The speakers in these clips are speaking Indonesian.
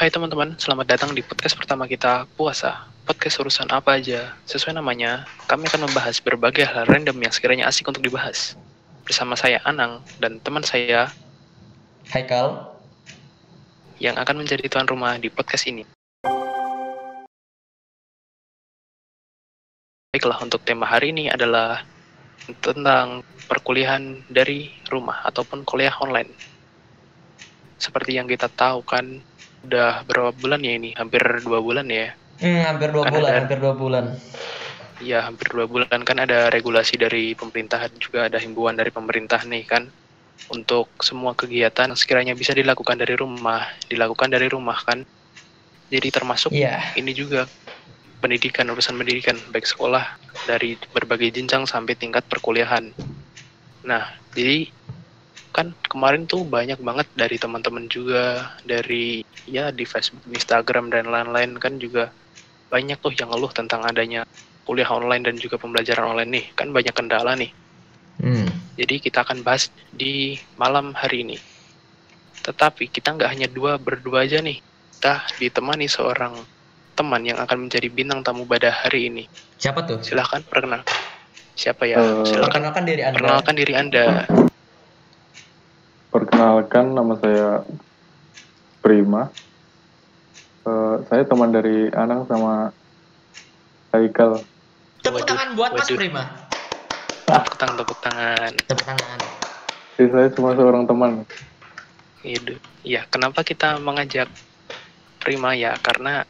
Hai teman-teman, selamat datang di podcast pertama kita, Puasa. Podcast urusan apa aja. Sesuai namanya, kami akan membahas berbagai hal random yang sekiranya asik untuk dibahas. Bersama saya Anang dan teman saya Haikal. yang akan menjadi tuan rumah di podcast ini. Baiklah, untuk tema hari ini adalah tentang perkuliahan dari rumah ataupun kuliah online. Seperti yang kita tahu kan, udah berapa bulan ya ini? Hampir 2 bulan ya. Hampir 2 Kan bulan, ada- hampir 2 bulan. Ya, hampir 2 bulan kan ada regulasi dari pemerintah, juga ada himbauan dari pemerintah nih kan, untuk semua kegiatan yang sekiranya bisa dilakukan dari rumah kan. Jadi termasuk Iya. ini juga pendidikan, urusan pendidikan, baik sekolah dari berbagai jenjang sampai tingkat perkuliahan. Nah, jadi kan kemarin tuh banyak banget dari teman-teman juga, dari ya di Facebook, Instagram, dan lain-lain kan juga banyak tuh yang ngeluh tentang adanya kuliah online dan juga pembelajaran online nih. Kan banyak kendala nih. Jadi kita akan bahas di malam hari ini. Tetapi kita nggak hanya berdua aja nih. Kita ditemani seorang teman yang akan menjadi bintang tamu pada hari ini. Siapa tuh? Silahkan perkenal. Siapa ya? Silahkan Perkenalkan diri Anda. perkenalkan diri Anda. Perkenalkan, nama saya Prima. Saya teman dari Anang sama Haikal. Tepuk tangan buat Mas waduh. Prima. Tepuk tangan. Tepuk tangan. Jadi saya cuma seorang teman. Iya, kenapa kita mengajak Prima ya? Karena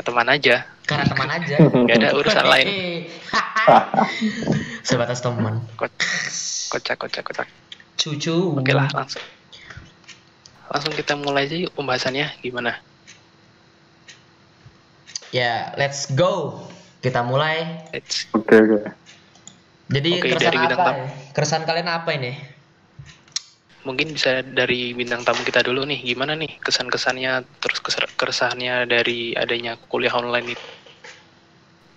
teman aja. Karena teman aja. Nggak ada urusan lain. Sebatas teman. Kocak. Cucu. Oke lah, langsung kita mulai aja yuk pembahasannya. Gimana? Ya, let's go. Kita mulai. Oke. Jadi Oke, keresahan dari bintang apa? tamu. Keresahan kalian apa ini? Mungkin bisa dari bintang tamu kita dulu nih. Gimana nih kesan-kesannya, terus keresahannya dari adanya kuliah online ini?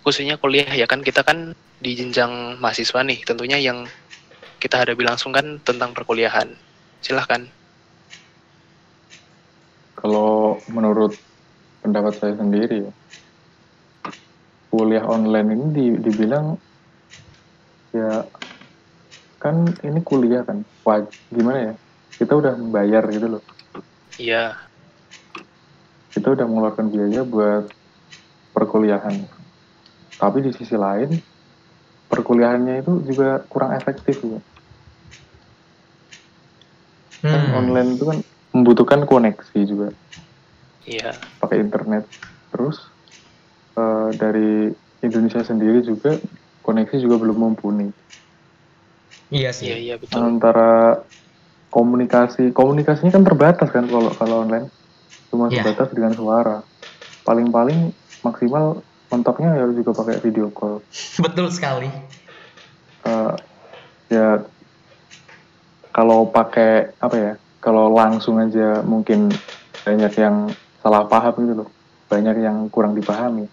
Khususnya kuliah ya kan, kita kan di jenjang mahasiswa nih. Tentunya yang kita hadapi langsung kan tentang perkuliahan. Silahkan. Kalau menurut pendapat saya sendiri, kuliah online ini dibilang ya kan ini kuliah kan, gimana ya? Kita udah bayar gitu loh. Iya. Kita udah mengeluarkan biaya buat perkuliahan. Tapi di sisi lain, perkuliahannya itu juga kurang efektif ya. Kan online itu kan membutuhkan koneksi juga. Iya. Pakai internet. Terus dari Indonesia sendiri juga koneksi juga belum mumpuni. Iya sih. Iya betul. Antara komunikasinya kan terbatas kan kalau online. Cuma terbatas dengan suara. Paling-paling maksimal mentoknya ya juga pakai video call. Betul sekali. Ya kalau pakai kalau langsung aja mungkin banyak yang salah paham gitu loh, banyak yang kurang dipahami,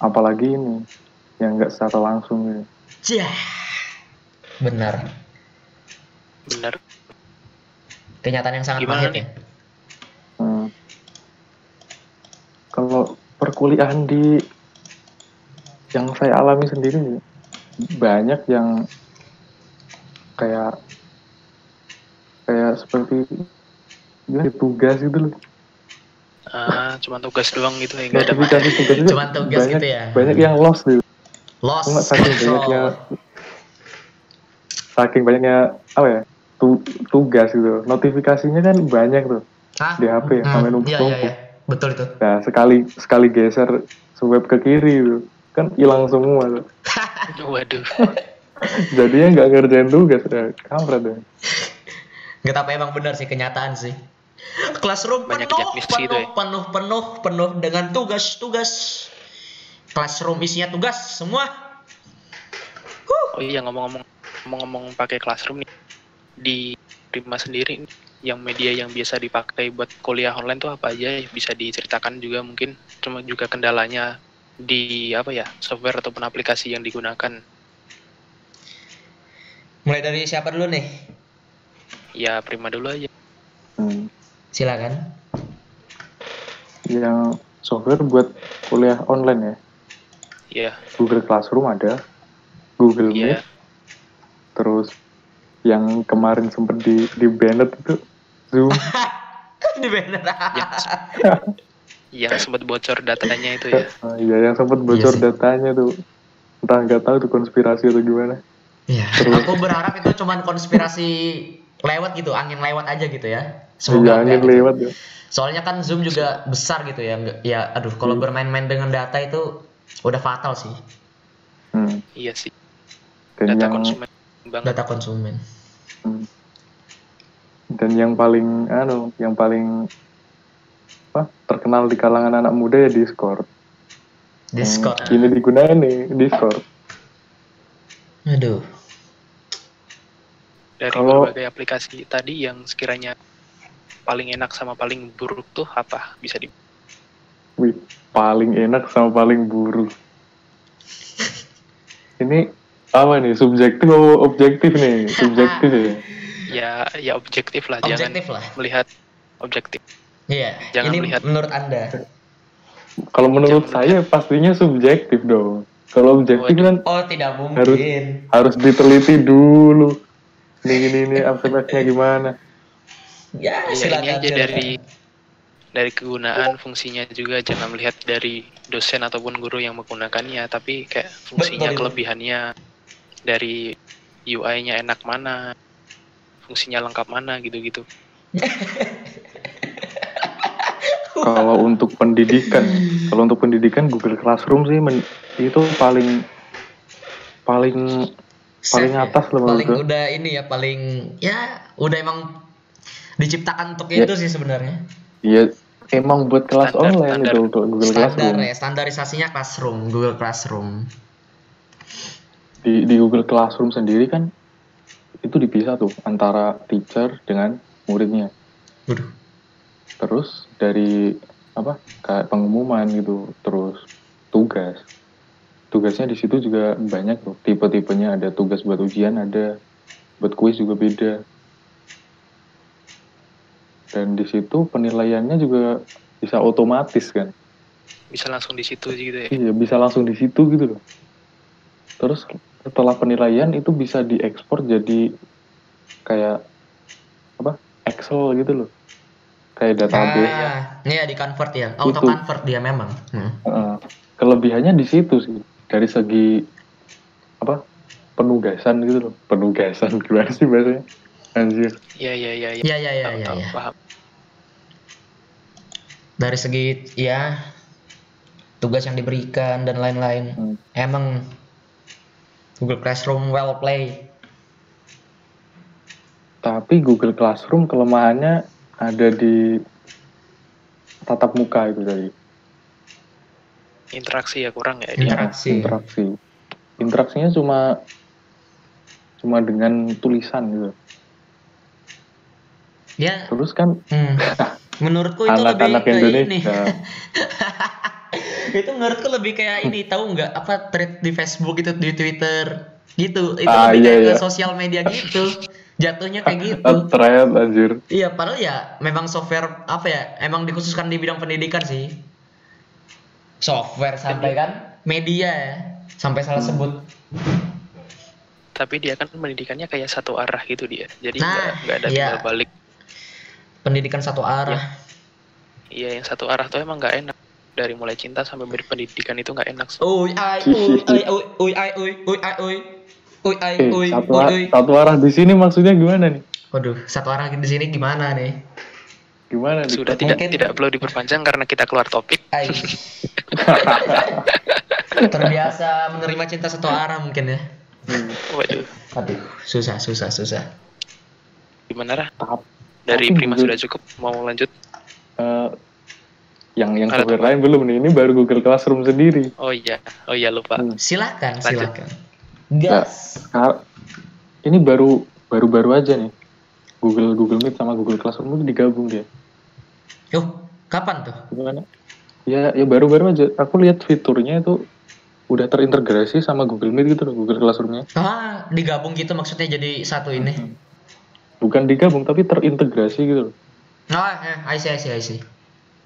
apalagi ini yang nggak secara langsung gitu. Benar. Kenyataan yang sangat Gimana pahit nih? ya. Kalau perkuliahan yang saya alami sendiri, banyak yang kayak seperti tugas gitu loh. Cuma tugas doang gitu ya, nggak ada Notifikasi tugas itu Cuma tugas banyak, gitu ya. banyak yang lost gitu. Lost Saking banyaknya tugas gitu. Notifikasinya kan banyak tuh. Di HP sampai numpuk-numpuk. Iya. Betul itu. Nah, sekali geser swipe ke kiri tuh, kan hilang semua tuh. Waduh. Jadinya nggak ngerjain tugas, kampret deh. Nggak, tapi emang benar sih, kenyataan sih. Classroom Banyak penuh checklist gitu ya. penuh dengan tugas. Classroom isinya tugas semua. Oh iya, ngomong-ngomong pakai Classroom nih, di Prima sendiri yang media yang biasa dipakai buat kuliah online tuh apa aja ya? Bisa diceritakan juga mungkin, cuma juga kendalanya di software ataupun aplikasi yang digunakan. Mulai dari siapa dulu nih? Ya Prima dulu aja. Silakan. yang software buat kuliah online ya. Iya, Google Classroom ada, Google iya. Meet, terus yang kemarin sempet di banned itu Zoom. Di banner. Yang sempat bocor datanya itu ya. Iya, yang sempet bocor sih. datanya tuh. Entah nggak tahu itu konspirasi atau gimana. Iya, Terus- aku berharap itu cuman konspirasi lewat gitu, angin lewat aja gitu ya. Iya, Semoga angin enggak gitu. lewat ya. Soalnya kan Zoom juga besar gitu ya. Ya aduh, kalau bermain-main dengan data itu udah fatal sih. Iya sih. Dan Data yang konsumen banget. Data konsumen. dan yang paling terkenal di kalangan anak muda ya Discord. Discord. Ini digunain nih Discord. Aduh. Dari Kalau- berbagai aplikasi tadi yang sekiranya paling enak sama paling buruk tuh apa? Bisa di Wih, paling enak sama paling buruk. Ini apa nih? Subjektif atau objektif nih? Subjektif ya. ya objektif lah, Objektif jangan lah. melihat objektif. Iya. Jangan Ini melihat- menurut Anda. Kalau menurut Jangan saya pastinya subjektif dong. Kalau objektif Waduh. kan Oh, tidak mungkin. harus diteliti dulu. Ini aspek-aspeknya gimana? Ya, Ya, silakan. ini aja silakan. dari kegunaan, fungsinya juga jangan melihat dari dosen ataupun guru yang menggunakannya, tapi kayak fungsinya, Betul. kelebihannya, dari UI-nya enak mana, fungsinya lengkap mana, gitu-gitu. Kalau untuk pendidikan Google Classroom sih itu paling Safe ya? atas lah menurut Paling gua. udah ini ya, paling ya udah emang diciptakan untuk itu sih sebenarnya. Iya, emang buat kelas Standar- online standar. itu Google Standar Classroom. ya, standarisasinya Classroom, Google Classroom. Di Google Classroom sendiri kan itu dipisah tuh antara teacher dengan muridnya. Waduh. Terus dari kayak pengumuman gitu, terus tugasnya di situ juga banyak tuh, tipe-tipenya, ada tugas buat ujian, ada buat kuis juga beda. Dan di situ penilaiannya juga bisa otomatis kan. Bisa langsung di situ gitu ya. Iya, bisa langsung di situ gitu loh. Terus setelah penilaian itu bisa diekspor jadi kayak Excel gitu loh. Kayak database. Iya di convert ya, auto Itu. convert dia memang. Kelebihannya di situ sih. Dari segi penugasan gitu loh. Penugasan gimana sih bahasanya? Anjir. Iya. Iya. Tahu, paham. Dari segi ya tugas yang diberikan dan lain-lain. Emang Google Classroom well play. Tapi Google Classroom kelemahannya ada di tatap muka itu tadi. Interaksi ya kurang ya. Interaksi. Interaksinya cuma dengan tulisan gitu. Ya, Terus kan menurutku itu lebih anak-anak kayak ini. Indonesia. Itu menurutku lebih kayak ini, tahu nggak apa thread di Facebook itu, di Twitter gitu. Itu Ah, lebih iya, kayak iya. ke sosial media gitu. Jatuhnya kayak gitu. Thread anjir. Iya, padahal ya memang software apa ya, emang dikhususkan di bidang pendidikan sih. Software sampai kan media ya, sampai salah sebut. Tapi dia kan pendidikannya kayak satu arah gitu dia. Jadi Nah, nggak ada iya. timbal balik. Pendidikan satu arah. Iya, yang satu arah tuh emang nggak enak. Dari mulai cinta sampai berpendidikan itu nggak enak. Satu arah di sini maksudnya gimana nih? Waduh, satu arah di sini gimana nih? Gimana nih? Sudah Mungkin- tidak perlu diperpanjang karena kita keluar topik. Ai. Terbiasa menerima cinta satu arah mungkin ya. Waduh, Aduh, susah. gimana Rah? Tapi Dari Prima Google- sudah cukup, mau lanjut? yang Ada software lain belum nih. Ini baru Google Classroom sendiri. Oh iya lupa. Silakan. Lanjut. Gas. Ini baru aja nih. Google Meet sama Google Classroom itu digabung dia. Kapan tuh? Gimana? Ya baru-baru aja. Aku lihat fiturnya itu udah terintegrasi sama Google Meet gitu loh, Google Classroom-nya. Digabung gitu maksudnya jadi satu ini. Bukan digabung tapi terintegrasi gitu loh. I see.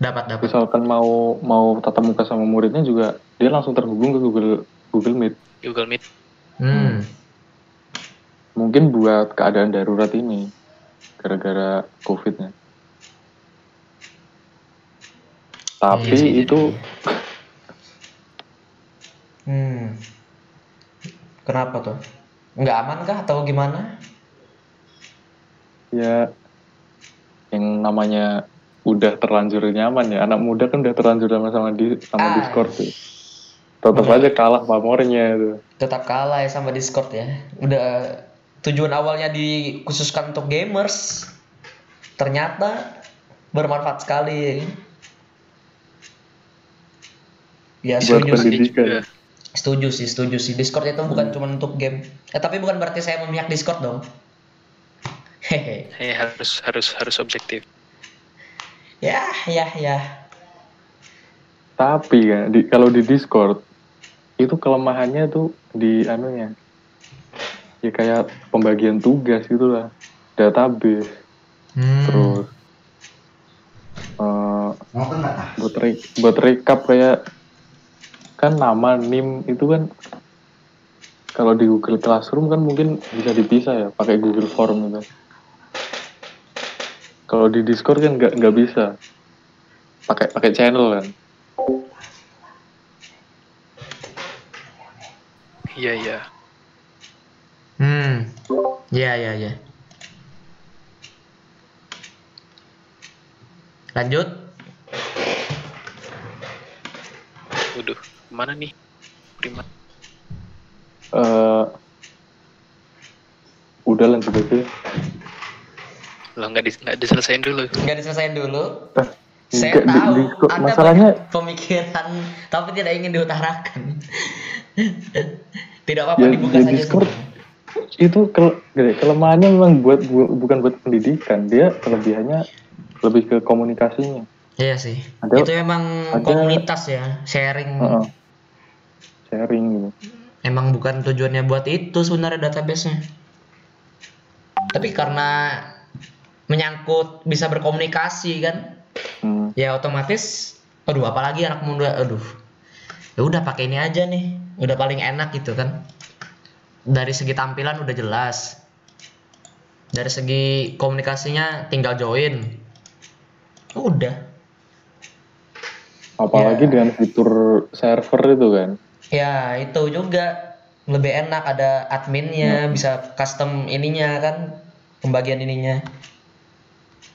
Dapat. Misalkan mau tatap muka sama muridnya juga dia langsung terhubung ke Google Meet. Google Meet. Mungkin buat keadaan darurat ini gara-gara COVID-nya. Tapi Iya, itu Kenapa tuh? Nggak aman kah atau gimana? ya yang namanya udah terlanjur nyaman ya. Anak muda kan udah terlanjur sama Discord tuh. Tetap Bener. aja kalah pamornya tuh. Tetap kalah ya sama Discord ya. Udah tujuan awalnya dikhususkan untuk gamers, ternyata bermanfaat sekali. Ya Buat setuju sih. pendidikan. Setuju sih. Discord itu bukan cuma untuk game. Tapi bukan berarti saya memihak Discord dong. Hehe. Harus objektif. Ya. Tapi kan kalau di Discord itu kelemahannya tuh di anunya. Ya kayak pembagian tugas gitu lah. Database. Terus buat recap kayak kan nama NIM itu kan kalau di Google Classroom kan mungkin bisa dipisah ya pakai Google Form gitu. Kalau di Discord kan nggak bisa pakai channel kan. Iya. Ya. Lanjut. Waduh, kemana nih? Prima. Udah lanjut aja. Lo nggak diselesain dulu. Saya tahu Anda masalahnya banyak pemikiran tapi tidak ingin diutarakan. Tidak apa-apa ya, dibuka saja. Discord itu kelemahannya memang bukan buat pendidikan, dia kelebihannya lebih ke komunikasinya. Iya sih. Itu emang komunitas ya, sharing. Sharing gitu. Emang bukan tujuannya buat itu sebenarnya database-nya. Tapi karena menyangkut bisa berkomunikasi kan, ya otomatis. Apalagi anak muda, ya udah pakai ini aja nih, udah paling enak gitu kan. Dari segi tampilan udah jelas, dari segi komunikasinya tinggal join, udah. Apalagi dengan fitur server itu kan. Ya itu juga lebih enak, ada adminnya, bisa custom ininya kan, pembagian ininya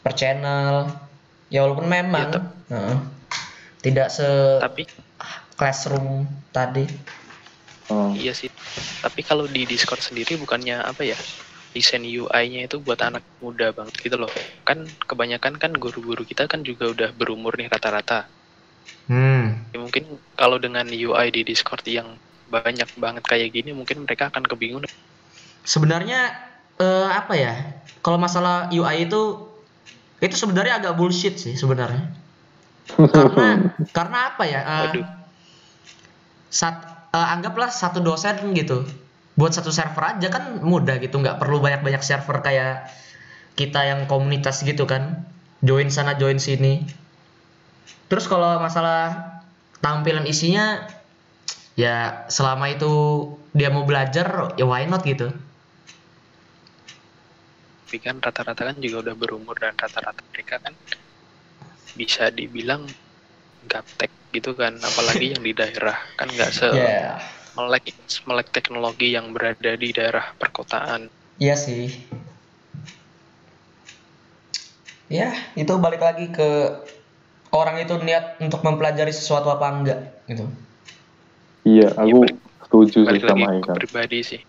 per channel. Ya walaupun memang tidak tapi classroom tadi. Iya sih. Tapi kalau di Discord sendiri bukannya apa ya? Desain UI-nya itu buat anak muda banget gitu loh. Kan kebanyakan kan guru-guru kita kan juga udah berumur nih rata-rata. Ya, mungkin kalau dengan UI di Discord yang banyak banget kayak gini mungkin mereka akan kebingungan. Sebenarnya apa ya? Kalau masalah UI itu sebenarnya agak bullshit sih sebenarnya. karena apa ya? Anggaplah satu dosen gitu. Buat satu server aja kan mudah gitu, nggak perlu banyak-banyak server kayak kita yang komunitas gitu kan. Join sana, join sini. Terus kalau masalah tampilan isinya, ya selama itu dia mau belajar, ya why not gitu. Tapi kan rata-rata kan juga udah berumur dan rata-rata mereka kan bisa dibilang gaptek gitu kan, apalagi yang di daerah kan nggak melek teknologi yang berada di daerah perkotaan. Iya sih. Ya itu balik lagi ke orang itu niat untuk mempelajari sesuatu apa enggak gitu. Iya, aku setuju sih balik sama lagi Ikan. Pribadi sih.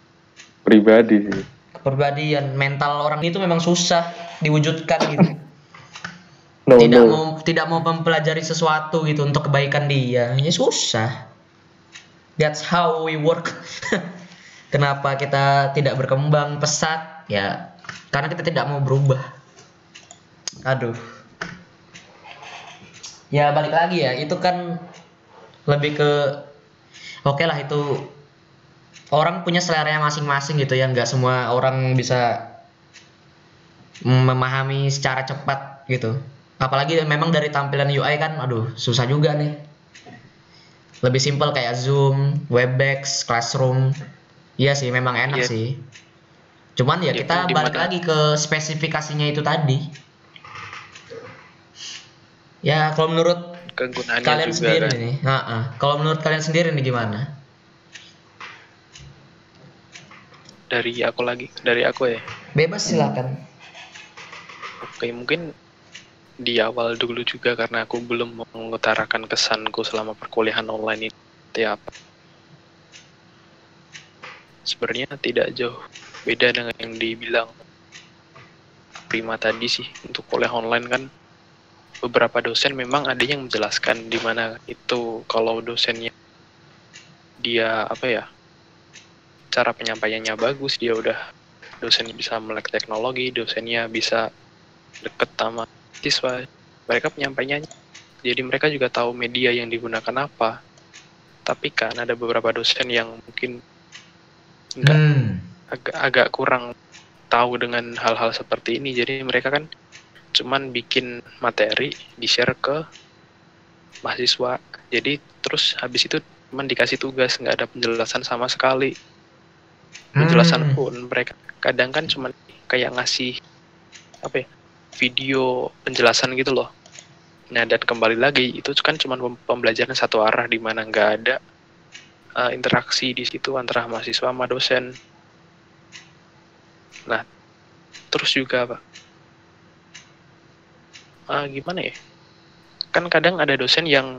Kepribadian mental orang itu memang susah diwujudkan gitu. Tidak mau mempelajari sesuatu gitu untuk kebaikan dia, ya susah. That's how we work. Kenapa kita tidak berkembang pesat? Ya karena kita tidak mau berubah. Aduh. Ya balik lagi ya, itu kan lebih ke oke lah, itu orang punya seleranya masing-masing gitu ya, nggak semua orang bisa memahami secara cepat gitu. Apalagi memang dari tampilan UI kan, aduh susah juga nih. Lebih simpel kayak Zoom, Webex, Classroom. Iya sih, memang enak Iya, sih. Cuman ya ya kan kita balik dimana lagi ke spesifikasinya itu tadi. Ya kalau menurut kegunaannya kalian juga sendiri kan. nih, kalau menurut kalian sendiri nih gimana? Dari aku ya. Bebas silakan. Oke, mungkin di awal dulu juga karena aku belum mengutarakan kesanku selama perkuliahan online ini seperti apa. Sebenarnya tidak jauh beda dengan yang dibilang Prima tadi sih. Untuk kuliah online kan beberapa dosen memang ada yang menjelaskan di mana itu kalau dosennya dia apa ya, cara penyampaiannya bagus, dia udah dosen bisa melek teknologi, dosennya bisa deket sama siswa, mereka penyampaiannya, jadi mereka juga tahu media yang digunakan apa. Tapi kan ada beberapa dosen yang mungkin nggak agak kurang tahu dengan hal-hal seperti ini, jadi mereka kan cuman bikin materi di-share ke mahasiswa, jadi terus habis itu cuman dikasih tugas, nggak ada penjelasan sama sekali. Penjelasan pun mereka kadang kan cuman kayak ngasih apa ya, video penjelasan gitu loh. Nah, dan kembali lagi itu kan cuma pembelajaran satu arah di mana nggak ada interaksi di situ antara mahasiswa sama dosen. Nah, terus juga apa? Gimana ya? Kan kadang ada dosen yang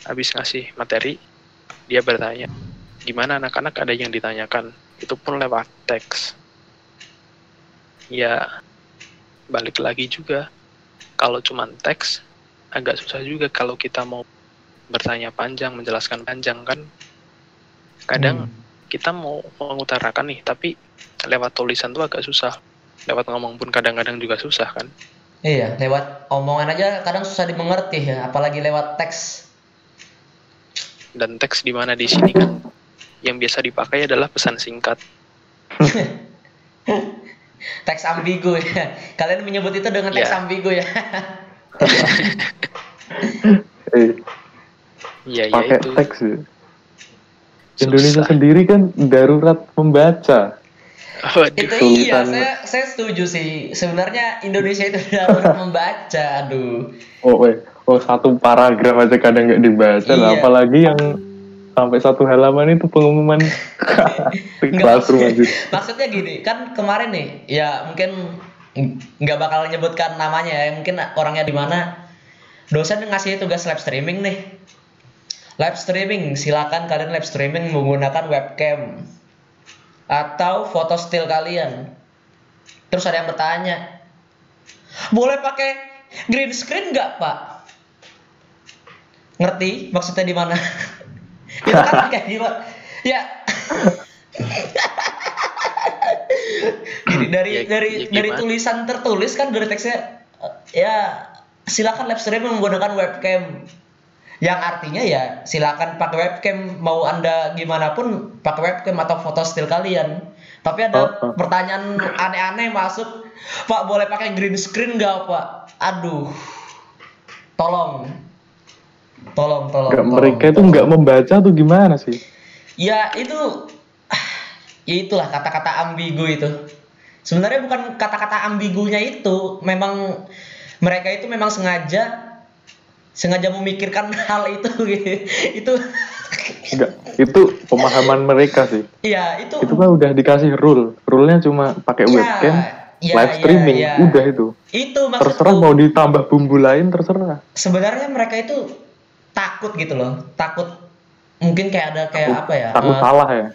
habis ngasih materi, dia bertanya, gimana anak-anak, ada yang ditanyakan, itu pun lewat teks. Ya, balik lagi juga, kalau cuma teks, agak susah juga kalau kita mau bertanya panjang, menjelaskan panjang kan. Kadang kita mau mengutarakan nih, tapi lewat tulisan tuh agak susah. Lewat ngomong pun kadang-kadang juga susah kan. Iya, lewat omongan aja kadang susah dimengerti ya, apalagi lewat teks. Dan teks di mana di sini kan yang biasa dipakai adalah pesan singkat. Teks ambigu ya. Kalian menyebut itu dengan teks ambigu ya. Iya, pakai itu teks ya. Indonesia sendiri kan darurat membaca. Itu iya, saya setuju sih. Sebenarnya Indonesia itu darurat membaca, aduh. Satu paragraf aja kadang nggak dibaca, lah, apalagi yang sampai satu halaman itu pengumuman di Classroom aja. Maksudnya gini, kan kemarin nih, ya mungkin nggak bakal nyebutkan namanya ya, mungkin orangnya di mana. Dosen ngasih tugas live streaming nih. Live streaming, silakan kalian live streaming menggunakan webcam atau foto still kalian. Terus ada yang bertanya, boleh pakai green screen nggak, Pak? Ngerti maksudnya di mana? Itu kan kayak gimana? Ya. Jadi dari tulisan tertulis kan, dari teksnya ya silakan live streaming menggunakan webcam. Yang artinya ya silakan pakai webcam, mau Anda gimana pun pakai webcam atau foto still kalian. Tapi ada pertanyaan aneh-aneh masuk, Pak boleh pakai green screen nggak, Pak? Aduh, tolong. Mereka itu nggak membaca tuh gimana sih? Ya itulah kata-kata ambigu itu. Sebenarnya bukan kata-kata ambigunya itu, memang mereka itu memang sengaja memikirkan hal itu gitu. Itu pemahaman mereka sih. Iya, itu kan udah dikasih rule-nya cuma pakai webcam, live streaming, udah itu maksudku, terserah mau ditambah bumbu lain, terserah. Sebenarnya mereka itu takut gitu loh, takut mungkin kayak apa ya, takut salah ya,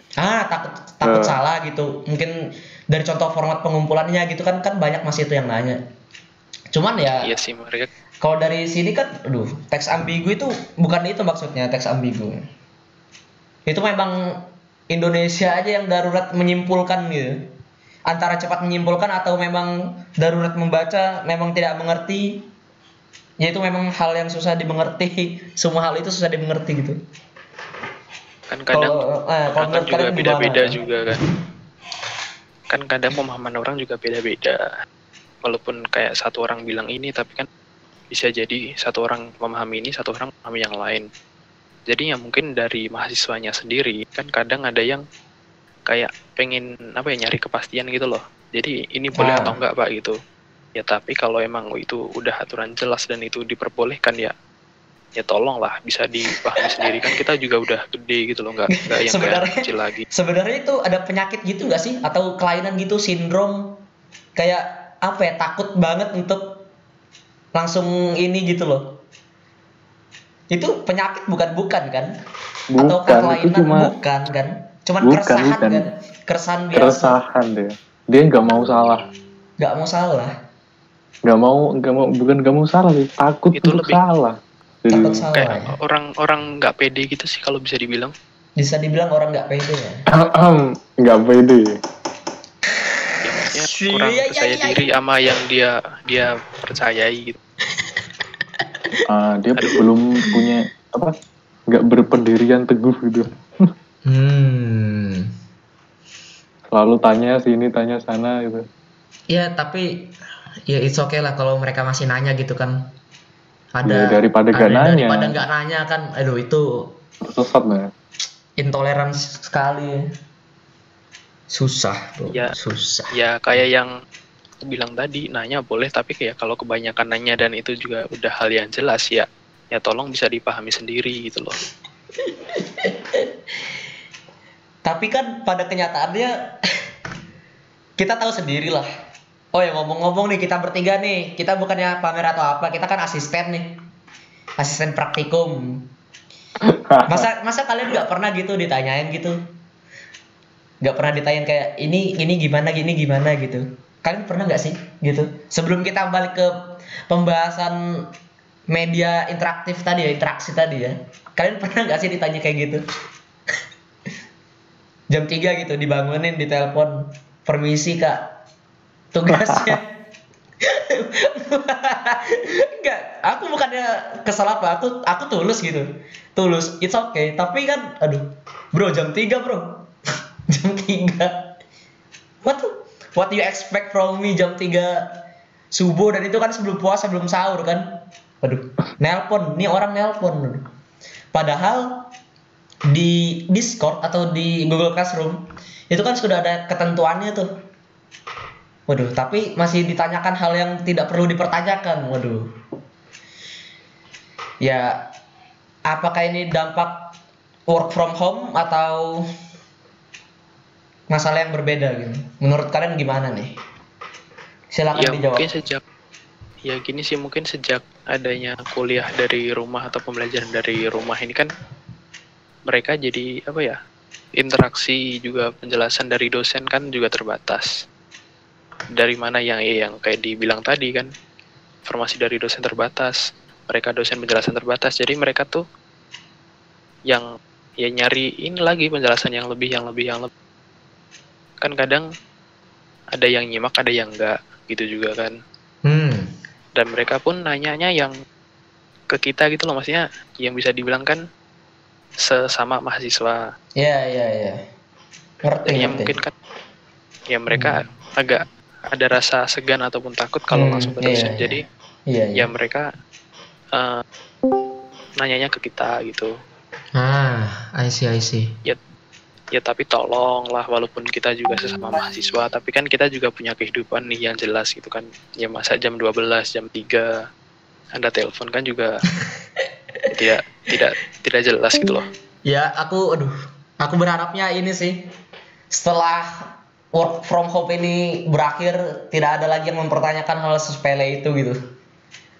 takut salah gitu, mungkin dari contoh format pengumpulannya gitu kan banyak masih itu yang nanya. Cuman ya iya sih, mereka kalau dari sini kan, teks ambigu itu bukan itu maksudnya. Teks ambigu itu memang Indonesia aja yang darurat menyimpulkan gitu, antara cepat menyimpulkan atau memang darurat membaca, memang tidak mengerti. Ya itu memang hal yang susah dimengerti. Semua hal itu susah dimengerti gitu. Kan kadang kalau juga beda-beda juga kan. Kan kadang pemahaman orang juga beda-beda. Walaupun kayak satu orang bilang ini, tapi kan bisa jadi satu orang memahami ini, satu orang memahami yang lain. Jadi ya mungkin dari mahasiswanya sendiri kan kadang ada yang kayak pengen apa ya, nyari kepastian gitu loh. Jadi ini boleh atau enggak Pak gitu. Ya tapi kalau emang itu udah aturan jelas dan itu diperbolehkan ya tolonglah bisa dipahami sendiri, kan kita juga udah gede gitu loh, nggak yang kayak kecil lagi. Sebenarnya itu ada penyakit gitu nggak sih, atau kelainan gitu, sindrom kayak apa ya, takut banget untuk langsung ini gitu loh. Itu penyakit bukan kan? Atau kelainan bukan kan? Cuman keresahan kan? Keresahan biasa. Keresahan dia nggak mau salah. Bukan nggak mau salah sih, takut itu untuk salah. Takut salah kayak ya? orang nggak pede gitu sih kalau bisa dibilang. Bisa dibilang orang nggak pede ya? Nggak pede. Ya, kurang percaya diri sama yang dia percayai gitu. Dia belum punya apa? Nggak berpendirian teguh gitu. Selalu tanya sini, tanya sana gitu. Ya tapi ya it's okay lah kalau mereka masih nanya gitu kan. Ya, daripada nggak nanya kan, aduh itu sesat ya. Intoleransi sekali. Susah bro. Susah. Ya kayak yang aku bilang tadi, nanya boleh tapi kayak kalau kebanyakan nanya dan itu juga udah hal yang jelas ya tolong bisa dipahami sendiri gitu loh. Tapi kan pada kenyataannya kita tahu sendiri lah. Oh ya, ngomong-ngomong nih, kita bertiga nih, kita bukannya pamer atau apa, kita kan asisten nih, asisten praktikum. Masa kalian nggak pernah gitu ditanyain gitu? Nggak pernah ditanyain kayak ini gimana gitu? Kalian pernah nggak sih gitu? Sebelum kita balik ke pembahasan media interaktif tadi ya, interaksi tadi ya, kalian pernah nggak sih ditanya kayak gitu? Jam 3 gitu dibangunin, ditelepon, permisi kak, tugasnya. Enggak, aku bukannya kesal apa, aku tulus gitu, tulus, it's okay. Tapi kan aduh bro, jam 3 bro. Jam 3 what you expect from me jam 3 subuh, dan itu kan sebelum puasa, belum sahur kan. Aduh, nih orang nelpon, padahal di Discord atau di Google Classroom itu kan sudah ada ketentuannya tuh. Waduh, tapi masih ditanyakan hal yang tidak perlu dipertanyakan. Waduh. Ya, apakah ini dampak work from home atau masalah yang berbeda gitu? Menurut kalian gimana nih? Silakan dijawab. Mungkin sejak adanya kuliah dari rumah atau pembelajaran dari rumah ini kan mereka jadi apa ya? Interaksi juga penjelasan dari dosen kan juga terbatas. Dari mana yang kayak dibilang tadi kan, informasi dari dosen terbatas, mereka dosen penjelasan terbatas, jadi mereka tuh yang nyari ini lagi penjelasan yang lebih kan. Kadang ada yang nyimak, ada yang enggak gitu juga kan. Dan mereka pun nanyanya yang ke kita gitu loh, maksudnya yang bisa dibilang kan sesama mahasiswa. Iya. Ngerti. Mungkin kan ya mereka agak ada rasa segan ataupun takut kalau langsung ke dosen. Jadi ya mereka nanyanya ke kita gitu. I see. Ya tapi tolonglah, walaupun kita juga sesama mahasiswa, tapi kan kita juga punya kehidupan nih yang jelas gitu kan. Ya masa jam 12, jam 3 Anda telepon kan juga tidak jelas gitu loh. Ya, aku berharapnya ini sih, setelah work from home ini berakhir, tidak ada lagi yang mempertanyakan hal sepele itu gitu.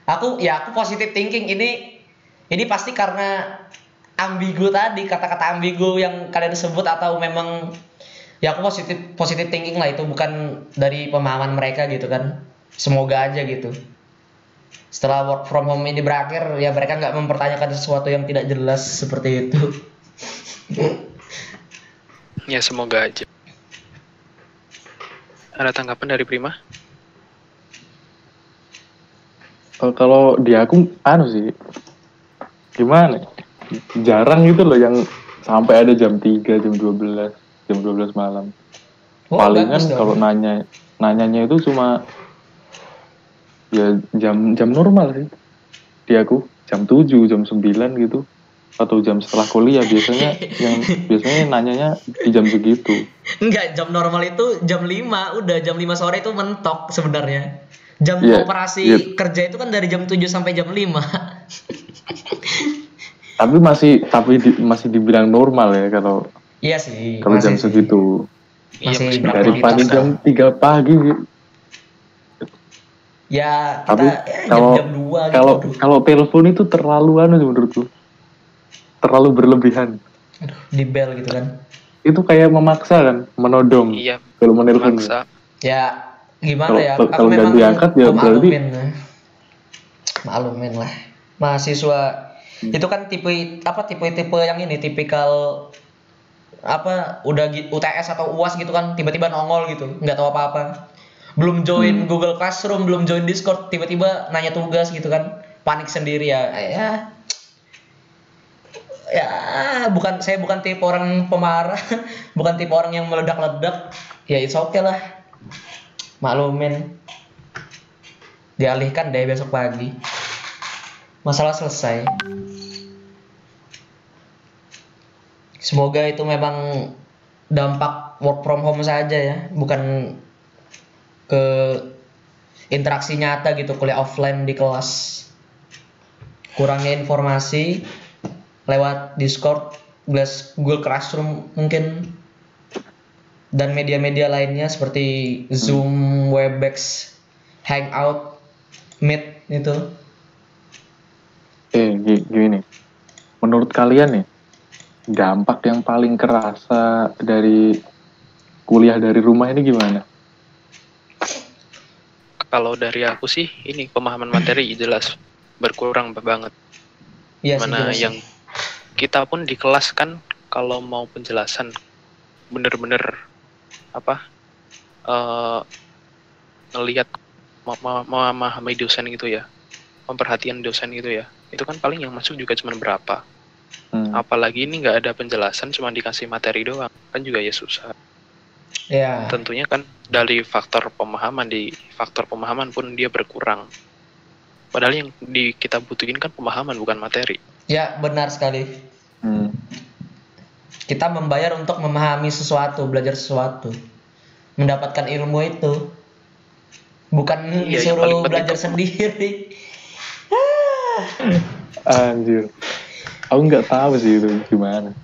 Aku positive thinking ini pasti karena ambigu tadi, kata-kata ambigu yang kalian sebut, atau memang ya aku positive thinking lah, itu bukan dari pemahaman mereka gitu kan. Semoga aja gitu, setelah work from home ini berakhir ya mereka nggak mempertanyakan sesuatu yang tidak jelas seperti itu. Ya semoga aja. Ada tanggapan dari Prima? Kalau di aku sih gimana? Jarang gitu loh yang sampai ada jam 3, jam 12 malam. Palingan kalau nanyanya itu cuma ya jam normal sih. di aku jam 7, jam 9 gitu, atau jam setelah kuliah biasanya nanyanya di jam segitu. Enggak, jam normal itu jam 5, udah jam 5 sore itu mentok sebenarnya. Jam Iya, operasi kerja itu kan dari jam 7 sampai jam 5. Tapi masih dibilang normal ya kalau Iya sih. jam segitu. Masih Dari pagi jam 3 pagi. Ya, kita Tapi jam 2 gitu. Kalau telepon itu terlaluan menurutku. Terlalu berlebihan. Aduh, di bel gitu kan. Itu kayak memaksa kan, menodong. Iya. Kalau menelpon. Ya, gimana ya? Kalau nggak diangkat ya berarti. Maklumin lah. Mahasiswa itu kan tipe yang ini tipikal udah UTS atau UAS gitu kan, tiba-tiba nongol gitu, nggak tahu apa-apa. Belum join Google Classroom, belum join Discord, tiba-tiba nanya tugas gitu kan, panik sendiri ya. Saya bukan tipe orang pemarah, bukan tipe orang yang meledak-ledak. Ya it's okay lah, maklumin. Dialihkan deh besok pagi, masalah selesai. Semoga itu memang dampak work from home saja ya, bukan ke interaksi nyata gitu, kuliah offline di kelas. Kurangnya informasi lewat Discord, Google Classroom mungkin, dan media-media lainnya seperti Zoom, Webex, Hangout, Meet itu. Gini. Menurut kalian nih, dampak yang paling kerasa dari kuliah dari rumah ini gimana? Kalau dari aku sih, ini pemahaman materi jelas berkurang banget. Iya, mana yang kita pun di kelas kan, kalau mau penjelasan bener-bener ngelihat memahami dosen gitu ya, memperhatikan dosen gitu ya, itu kan paling yang masuk juga cuma berapa. Apalagi ini nggak ada penjelasan, cuma dikasih materi doang, kan juga ya susah. Ya. Tentunya kan dari faktor pemahaman pun dia berkurang. Padahal yang kita butuhin kan pemahaman, bukan materi. Ya, benar sekali. Kita membayar untuk memahami sesuatu, belajar sesuatu, mendapatkan ilmu itu, bukan disuruh belajar sendiri. Anjir, aku nggak tahu sih itu gimana.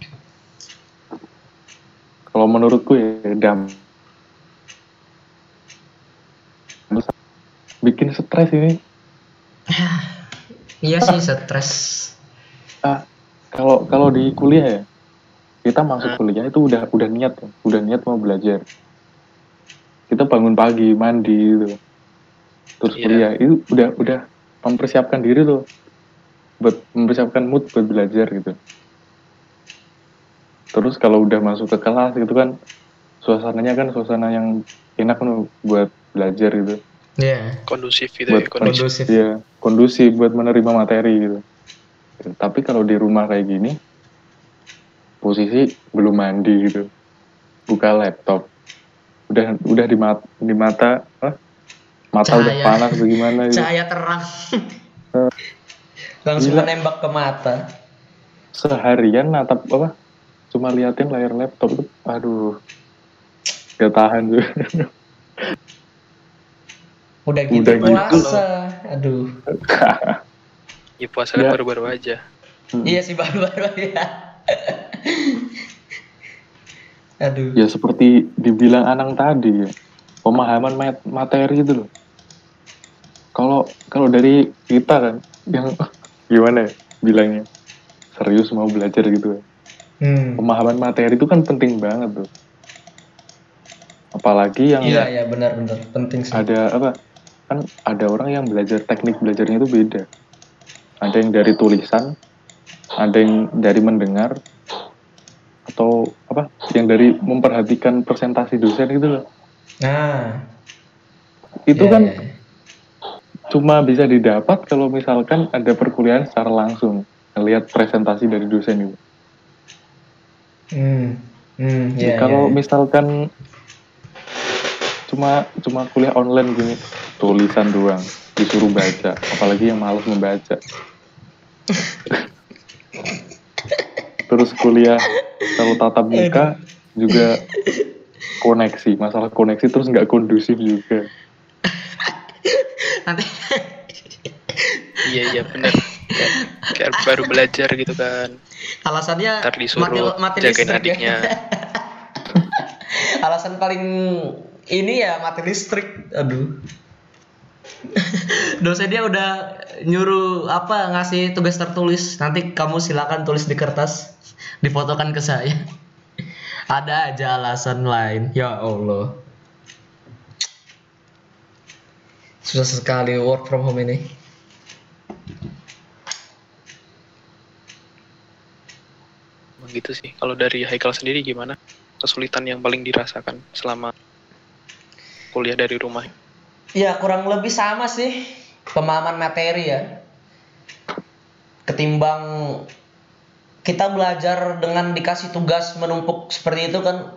Kalau menurutku ya bikin stres ini. Iya sih, stres. Kalau di kuliah ya, kita masuk kuliah itu udah niat mau belajar. Kita bangun pagi, mandi gitu, terus kuliah itu udah mempersiapkan diri tuh, buat mempersiapkan mood buat belajar gitu. Terus kalau udah masuk ke kelas gitu kan, suasananya kan suasana yang enak tuh buat belajar gitu. Iya. Kondusif gitu ya. Kondusif. Iya, kondusif buat menerima materi gitu. Tapi kalau di rumah kayak gini, posisi belum mandi gitu, buka laptop, udah di mata cahaya. Udah panas bagaimana gitu. Cahaya terang. Langsung menembak ke mata. Seharian natap cuma liatin layar laptop itu, aduh, gak tahan tuh. Udah gitu puasa, aduh. Ya puasa kan baru-baru aja. Iya sih, baru-baru ya. Aduh. Ya seperti dibilang Anang tadi ya, pemahaman materi itu loh. Kalau dari kita kan, yang gimana ya bilangnya, serius mau belajar gitu ya. Pemahaman materi itu kan penting banget tuh. Apalagi yang iya benar penting sih. Ada orang yang teknik belajarnya itu beda. Ada yang dari tulisan, ada yang dari mendengar, atau yang dari memperhatikan presentasi dosen gitu loh. Nah, itu cuma bisa didapat kalau misalkan ada perkuliahan secara langsung, ngelihat presentasi dari dosen itu. Kalau misalkan cuma kuliah online gini, tulisan doang, disuruh baca, apalagi yang malas membaca, Terus kuliah kalau tatap muka juga koneksi, masalah koneksi terus nggak kondusif juga. Nanti Iya benar. Kayak baru belajar gitu kan. alasannya Ntar disuruh mati jagain listrik adiknya. ya. Alasan paling ini ya mati listrik. Aduh. Dosen dia udah nyuruh ngasih tugas tertulis. Nanti kamu silakan tulis di kertas, difotokan ke saya. Ada aja alasan lain. Ya Allah. Susah sekali work from home ini. Gitu sih. Kalau dari Haikal sendiri gimana? Kesulitan yang paling dirasakan selama kuliah dari rumah? Ya kurang lebih sama sih pemahaman materi ya. Ketimbang kita belajar dengan dikasih tugas menumpuk seperti itu kan,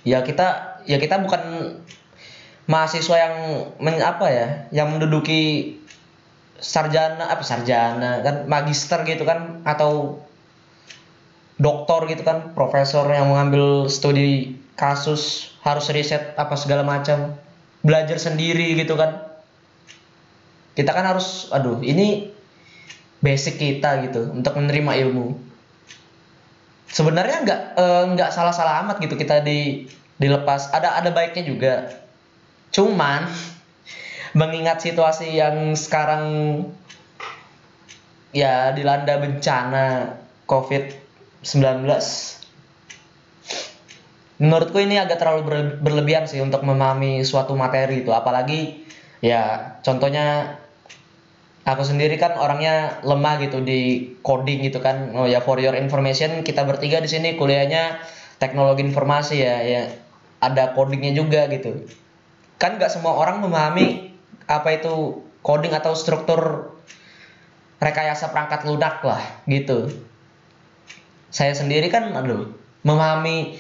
ya kita bukan mahasiswa yang yang menduduki sarjana kan, magister gitu kan, atau doktor gitu kan, profesor yang mengambil studi kasus, harus riset apa segala macam, belajar sendiri gitu kan. Kita kan harus ini basic kita gitu untuk menerima ilmu. Sebenarnya nggak salah-salah amat gitu kita dilepas, ada baiknya juga. Cuman mengingat situasi yang sekarang ya dilanda bencana COVID-19, menurutku ini agak terlalu berlebihan sih untuk memahami suatu materi itu. Apalagi ya contohnya aku sendiri kan orangnya lemah gitu di coding gitu kan. Oh ya, for your information, kita bertiga di sini kuliahnya teknologi informasi ya ada codingnya juga gitu. Kan nggak semua orang memahami apa itu coding atau struktur rekayasa perangkat lunak lah gitu. Saya sendiri kan memahami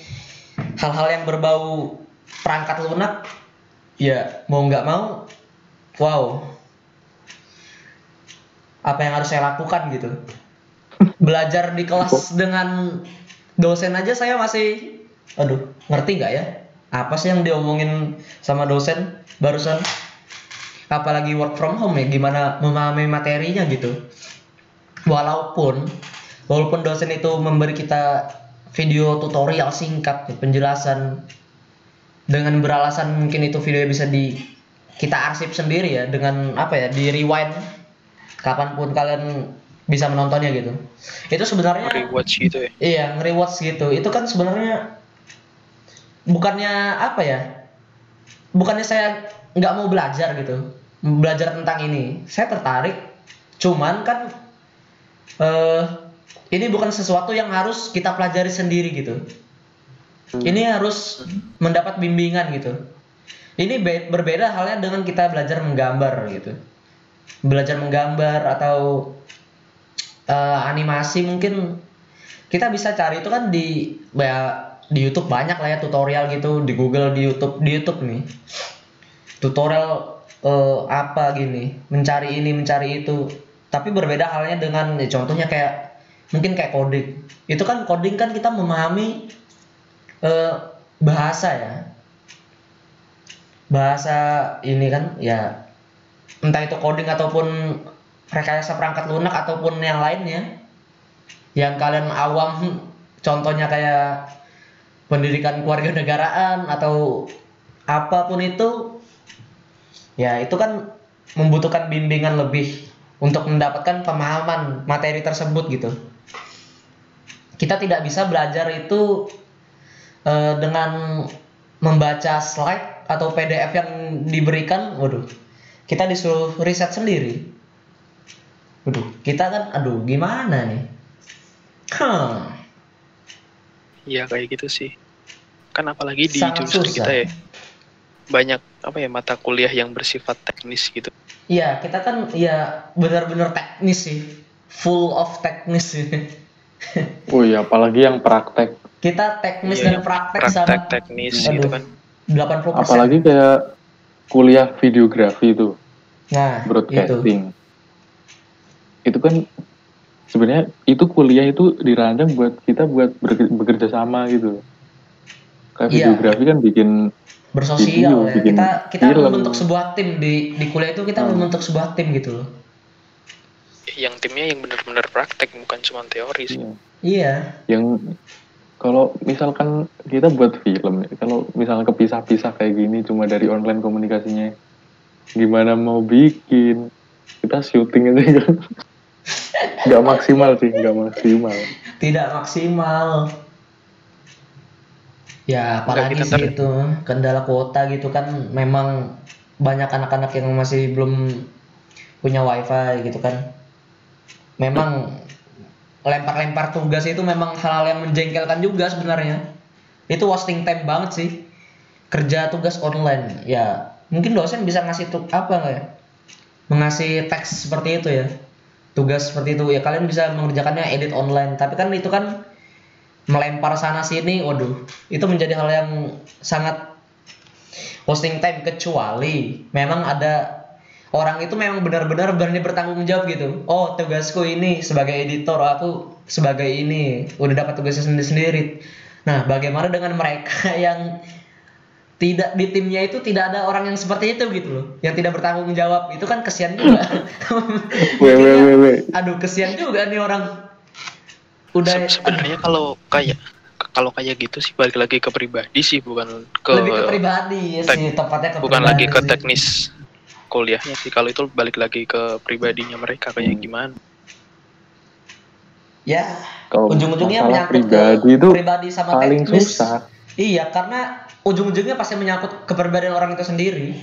hal-hal yang berbau perangkat lunak ya mau nggak mau, wow, apa yang harus saya lakukan gitu. Belajar di kelas dengan dosen aja saya masih ngerti nggak ya apa sih yang diomongin sama dosen barusan, apalagi work from home ya, gimana memahami materinya gitu. Walaupun dosen itu memberi kita video tutorial singkat penjelasan dengan beralasan mungkin itu video bisa kita arsip sendiri ya, dengan di rewind kapanpun kalian bisa menontonnya gitu. Itu sebenarnya Rewatch gitu ya. Iya, nge-rewatch gitu. Itu kan sebenarnya bukannya bukannya saya nggak mau belajar gitu, belajar tentang ini. Saya tertarik, cuman kan ini bukan sesuatu yang harus kita pelajari sendiri gitu. Ini harus mendapat bimbingan gitu. Ini berbeda halnya dengan kita belajar menggambar gitu. Belajar menggambar atau animasi, mungkin kita bisa cari itu kan di YouTube banyak lah ya tutorial gitu, di Google, di YouTube nih tutorial gini, mencari ini mencari itu. Tapi berbeda halnya dengan contohnya mungkin kayak coding. Itu kan coding kan kita memahami bahasa ini kan ya, entah itu coding ataupun rekayasa perangkat lunak ataupun yang lainnya yang kalian awam, contohnya kayak pendidikan kewarganegaraan atau apapun itu ya, itu kan membutuhkan bimbingan lebih untuk mendapatkan pemahaman materi tersebut gitu. Kita tidak bisa belajar itu dengan membaca slide atau PDF yang diberikan. Kita disuruh riset sendiri. Kita kan gimana nih? Iya kayak gitu sih. Kan apalagi di jurusan kita ya, banyak mata kuliah yang bersifat teknis gitu. Iya, kita kan ya benar-benar teknis sih, full of teknis sih. Oh iya, apalagi yang praktek. Kita teknis dan praktek sama teknis gitu kan. 80%. Apalagi kayak kuliah videografi itu. Nah, broadcasting. Itu kan sebenarnya itu kuliah itu dirancang buat kita buat bekerja sama gitu. Kayak videografi kan bikin bersosial video, ya. bikin Kita film. membentuk sebuah tim di kuliah itu, kita membentuk sebuah tim gitu loh. Yang timnya yang benar-benar praktek, bukan cuma teori sih. Iya. Yang kalau misalkan kita buat film, kalau misalnya kepisah-pisah kayak gini cuma dari online komunikasinya, gimana mau bikin? Kita syuting aja kan. Nggak maksimal sih, nggak maksimal. Tidak maksimal. Ya apalagi sih itu kendala kuota gitu kan, memang banyak anak-anak yang masih belum punya wifi gitu kan. Memang lempar-lempar tugas itu memang hal-hal yang menjengkelkan juga sebenarnya. Itu wasting time banget sih. Kerja tugas online. Ya, mungkin dosen bisa ngasih apa nggak ya? Mengasih teks seperti itu ya. Tugas seperti itu ya, kalian bisa mengerjakannya edit online. Tapi kan itu kan melempar sana sini, waduh. Itu menjadi hal yang sangat wasting time, kecuali memang ada orang itu memang benar-benar berani bertanggung jawab gitu. Oh, tugasku ini sebagai editor, aku sebagai ini, udah dapat tugasnya sendiri-sendiri. Nah, bagaimana dengan mereka yang tidak di timnya itu tidak ada orang yang seperti itu gitu loh, yang tidak bertanggung jawab? Itu kan kesian juga. Aduh, kesian juga nih orang. Udah sebenarnya kalau kayak gitu sih balik lagi ke pribadi sih, bukan ke lebih ke pribadi sih, tepatnya ke bukan pribadi lagi ke sih. teknis kuliahnya sih. Kalau itu balik lagi ke pribadinya mereka kayak gimana. Ya, kalau ujung-ujungnya menyangkut pribadi ke itu pribadi sama paling teknis. susah. Iya, karena ujung-ujungnya pasti menyangkut kepribadian orang itu sendiri.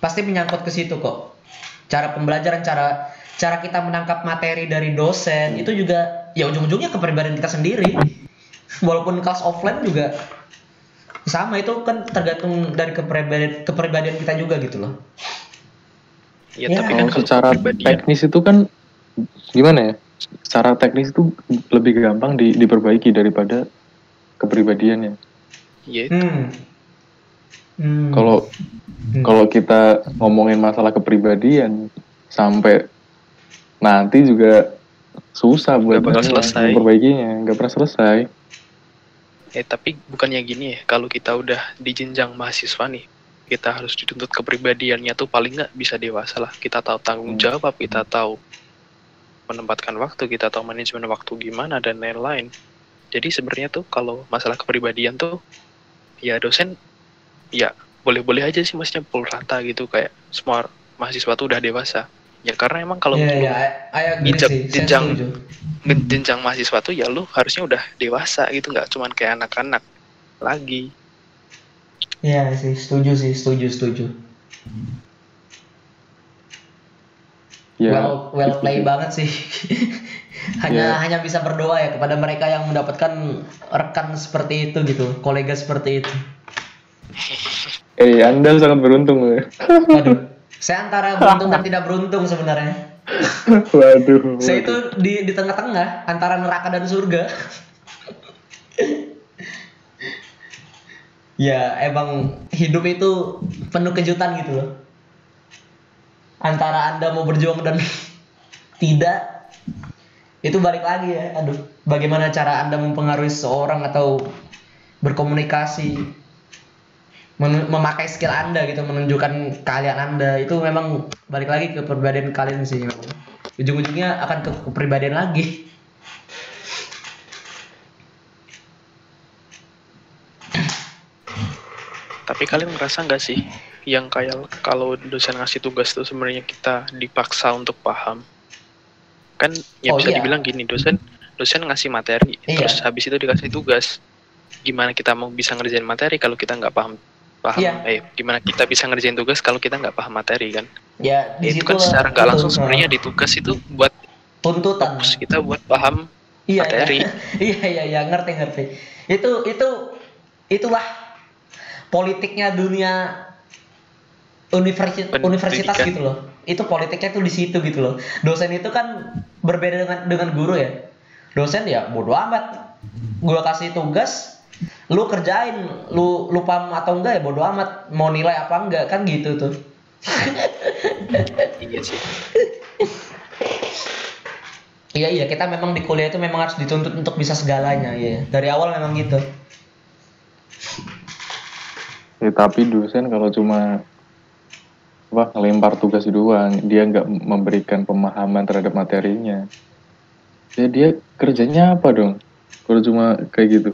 Pasti menyangkut ke situ kok. Cara pembelajaran, cara kita menangkap materi dari dosen itu juga ya ujung-ujungnya kepribadian kita sendiri. Walaupun kelas offline juga sama, itu kan tergantung dari kepribadian kita juga gitu loh. Ya, tapi kan kalau secara teknis itu kan gimana ya? Secara teknis itu lebih gampang diperbaiki daripada kepribadiannya. Iya. Kalau kita ngomongin masalah kepribadian sampai nanti juga susah buat memperbaikinya, nggak pernah selesai. Tapi bukannya gini ya, kalau kita udah di jenjang mahasiswa nih, kita harus dituntut kepribadiannya tuh paling nggak bisa dewasa lah. Kita tahu tanggung jawab, kita tahu menempatkan waktu, kita tahu manajemen waktu gimana dan lain-lain. Jadi sebenarnya tuh kalau masalah kepribadian tuh ya dosen ya boleh-boleh aja sih, maksudnya pukul rata gitu, kayak semua mahasiswa tuh udah dewasa. Ya karena emang kalau jenjang mahasiswa tuh ya lu harusnya udah dewasa gitu, nggak cuman kayak anak-anak lagi. Iya sih, setuju. Well play banget sih. hanya bisa berdoa ya kepada mereka yang mendapatkan rekan seperti itu gitu, kolega seperti itu. Anda sangat beruntung ya. Waduh, saya antara beruntung dan tidak beruntung sebenarnya. Waduh. Saya itu di tengah-tengah antara neraka dan surga. Ya emang hidup itu penuh kejutan gitu loh. Antara Anda mau berjuang dan tidak, itu balik lagi ya. Aduh, bagaimana cara Anda mempengaruhi seseorang atau berkomunikasi, memakai skill Anda gitu, menunjukkan keahlian Anda, itu memang balik lagi ke kepribadian kalian sih. Ujung-ujungnya akan ke kepribadian lagi. Tapi kalian ngerasa nggak sih yang kayak kalau dosen ngasih tugas tuh sebenarnya kita dipaksa untuk paham? Kan ya bisa dibilang gini, dosen ngasih materi, terus habis itu dikasih tugas. Gimana kita mau bisa ngerjain materi kalau kita nggak paham? Gimana kita bisa ngerjain tugas kalau kita nggak paham materi kan? Ya, itu kan secara nggak langsung sebenarnya di tugas itu buat tuntutan kita buat paham materi. Iya, ngerti. Itulah politiknya dunia universitas gitu loh. Itu politiknya tuh di situ gitu loh. Dosen itu kan berbeda dengan guru ya. Dosen ya bodo amat. Gua kasih tugas, lu kerjain, lu paham atau enggak ya bodo amat, mau nilai apa enggak kan gitu tuh. Iya sih. Iya, kita memang di kuliah itu memang harus dituntut untuk bisa segalanya, ya. Dari awal memang gitu. Ya, tapi dosen kalau cuma ngelempar tugas doang, dia nggak memberikan pemahaman terhadap materinya. Ya dia kerjanya apa dong? Kalau cuma kayak gitu.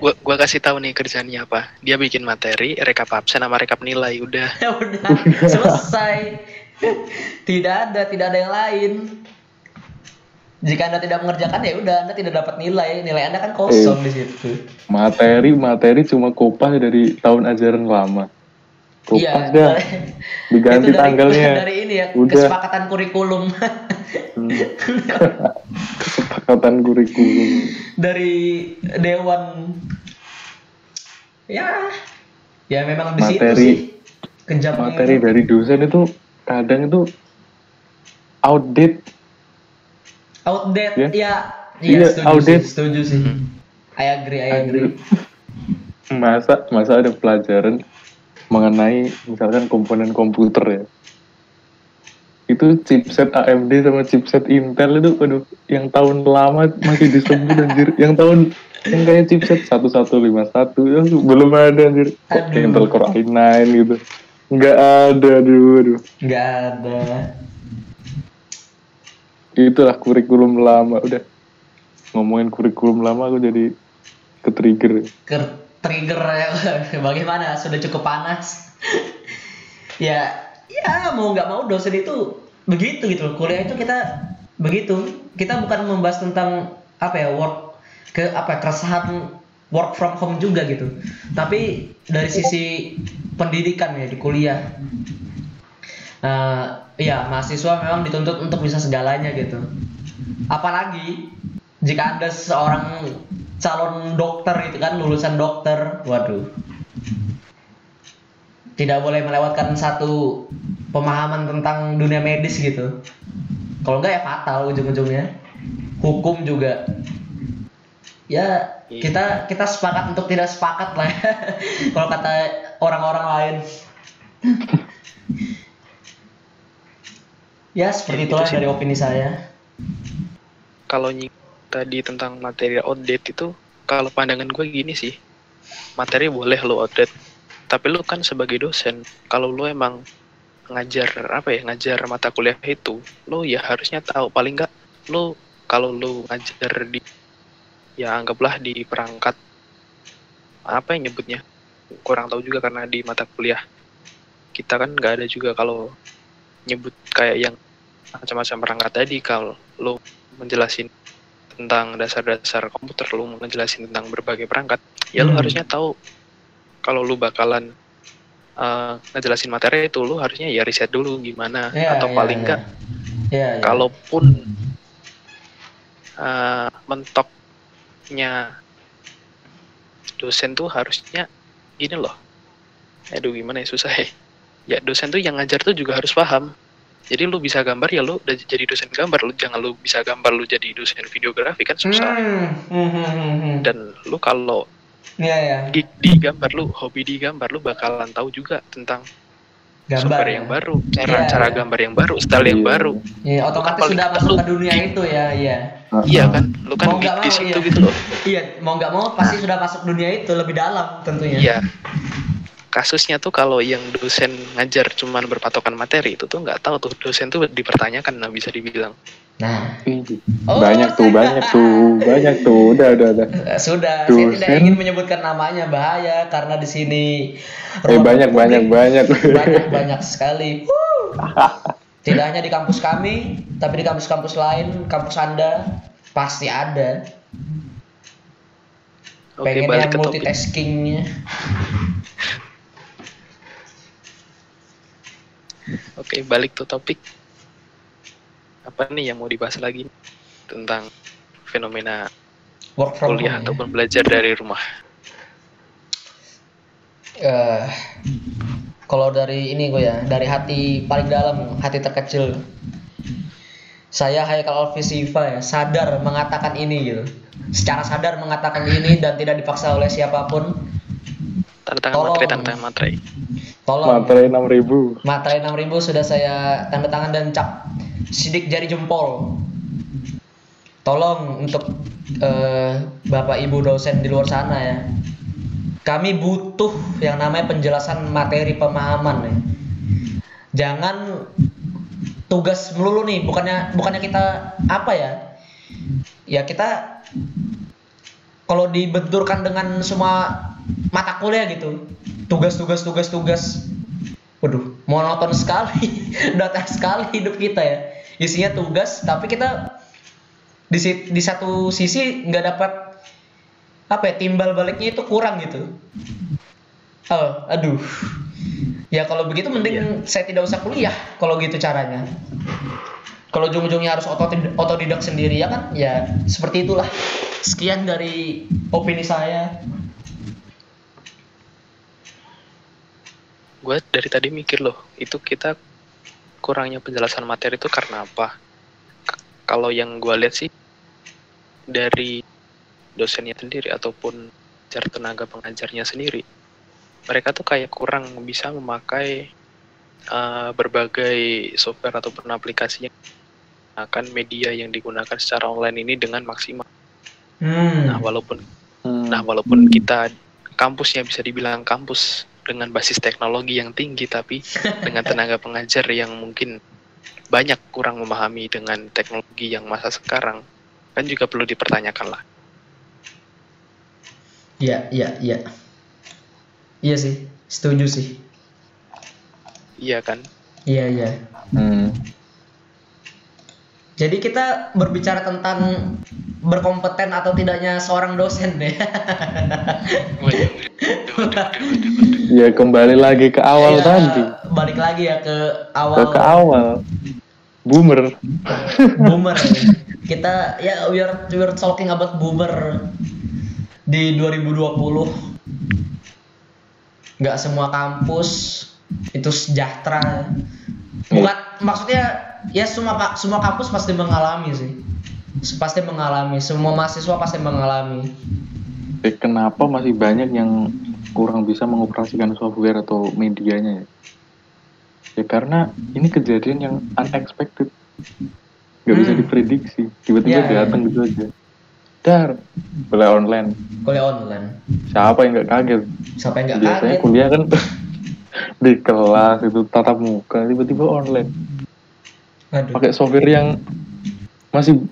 Gua kasih tahu nih kerjaannya apa. Dia bikin materi, rekap absen sama rekap nilai, udah. Udah selesai. Tidak ada yang lain. Jika Anda tidak mengerjakan ya udah Anda tidak dapat nilai Anda kan kosong di situ. Materi cuma kopas dari tahun ajaran lama. Kopas dah. Diganti tanggalnya. Dari ini ya, udah. Kesepakatan kurikulum. Kesepakatan kurikulum. Dari dewan. Ya memang di situ sih. Kejam materi itu. Dari dosen itu kadang itu outdated ya setuju sih. I agree. Masa ada pelajaran mengenai misalkan komponen komputer ya, itu chipset AMD sama chipset Intel itu yang tahun lama masih disebut anjir, yang kayak chipset 1151 ya belum ada anjir. Intel Core i9 gitu nggak ada, aduh nggak ada. Itulah kurikulum lama. Udah ngomongin kurikulum lama aku jadi ke-trigger ya. Bagaimana, sudah cukup panas. ya mau nggak mau dosen itu begitu gitu loh. Kuliah itu kita begitu, kita bukan membahas tentang keresahan work from home juga gitu, tapi dari sisi pendidikan ya di kuliah. Mahasiswa memang dituntut untuk bisa segalanya gitu. Apalagi jika Anda seorang calon dokter itu kan, lulusan dokter, waduh. Tidak boleh melewatkan satu pemahaman tentang dunia medis gitu. Kalau enggak ya fatal ujung-ujungnya. Hukum juga. Ya, kita sepakat untuk tidak sepakat lah. Kalau kata orang-orang lain. Ya seperti itulah dari opini saya. Kalau tadi tentang materi outdate itu, kalau pandangan gue gini sih, materi boleh lo outdate, tapi lo kan sebagai dosen, kalau lo emang ngajar mata kuliah itu, lo ya harusnya tahu, paling nggak lo kalau lo ngajar anggaplah di perangkat apa yang nyebutnya, kurang tahu juga karena di mata kuliah kita kan nggak ada juga kalau nyebut kayak yang macam-macam perangkat tadi. Kalau lo menjelasin tentang dasar-dasar komputer, lo menjelasin tentang berbagai perangkat, ya lo harusnya tahu kalau lo bakalan ngejelasin materi itu, lo harusnya ya riset dulu gimana, atau paling enggak kalaupun mentoknya dosen tuh harusnya gini loh, gimana ya, susah ya, dosen tuh yang ngajar tuh juga harus paham. Jadi lu bisa gambar ya lu udah jadi dosen gambar, lu jangan lu bisa gambar lu jadi dosen videografi kan susah. Dan lu kalau di gambar, lu hobi di gambar, lu bakalan tahu juga tentang gambar software yang baru, cara gambar yang baru, style yang baru. Iya, otomatis sudah masuk ke dunia itu ya. Iya kan, lu kan di situ gitu loh. Iya, mau nggak mau pasti sudah masuk dunia itu lebih dalam tentunya. Iya. Kasusnya tuh kalau yang dosen ngajar cuman berpatokan materi itu tuh nggak tahu tuh dosen tuh dipertanyakan, bisa dibilang. Nah, banyak tuh, udah. Sudah, dosen. Saya tidak ingin menyebutkan namanya, bahaya karena di sini banyak sekali. Tidak hanya di kampus kami, tapi di kampus-kampus lain, kampus Anda pasti ada. Pengennya multitaskingnya. Oke, balik tuh topik. Apa nih yang mau dibahas lagi tentang fenomena kuliah ataupun belajar dari rumah? Kalau dari ini gue dari hati paling dalam, hati terkecil, saya Haikal Alfisifa sadar mengatakan ini gitu. Secara sadar mengatakan ini dan tidak dipaksa oleh siapapun. Tanda tangan materai. Tolong. Materai 6.000. Materai 6.000 sudah saya tanda tangan dan cap sidik jari jempol. tolong untuk Bapak Ibu dosen di luar sana ya. Kami butuh yang namanya penjelasan materi pemahaman ya. Jangan tugas melulu nih, bukannya kita apa ya? Ya kita kalau dibenturkan dengan semua mata kuliah gitu, tugas. Waduh, monoton sekali, datar sekali hidup kita ya. Isinya tugas, tapi kita di satu sisi nggak dapat apa ya, timbal baliknya itu kurang gitu. Aduh. Ya kalau begitu mending saya tidak usah kuliah kalau gitu caranya. Kalau ujung-ujungnya harus otodidak sendiri ya kan? Ya seperti itulah. Sekian dari opini saya. Gue dari tadi mikir loh, itu kita kurangnya penjelasan materi itu karena apa? Kalau yang gue lihat sih dari dosennya sendiri ataupun tenaga pengajarnya sendiri, mereka tuh kayak kurang bisa memakai berbagai software ataupun aplikasi yang akan media yang digunakan secara online ini dengan maksimal. Nah walaupun kita kampusnya bisa dibilang kampus dengan basis teknologi yang tinggi, tapi dengan tenaga pengajar yang mungkin banyak kurang memahami dengan teknologi yang masa sekarang, kan juga perlu dipertanyakan lah. Iya sih, setuju sih. Iya kan? Iya. Jadi kita berbicara tentang berkompeten atau tidaknya seorang dosen deh. Ya kembali lagi ke awal tadi. Balik lagi ya ke awal. Ke awal. Boomer. Kita ya we're talking about boomer di 2020. Nggak semua kampus itu sejahtera. Bukan maksudnya ya semua kampus pasti mengalami sih. Pasti mengalami, semua mahasiswa pasti mengalami. Kenapa masih banyak yang kurang bisa mengoperasikan software atau medianya ya? Ya karena ini kejadian yang unexpected. Nggak bisa diprediksi. Tiba-tiba datang gitu aja. Kuliah online. Siapa yang nggak kaget? Biasanya kuliah kan di kelas itu tatap muka, tiba-tiba online. Pakai software yang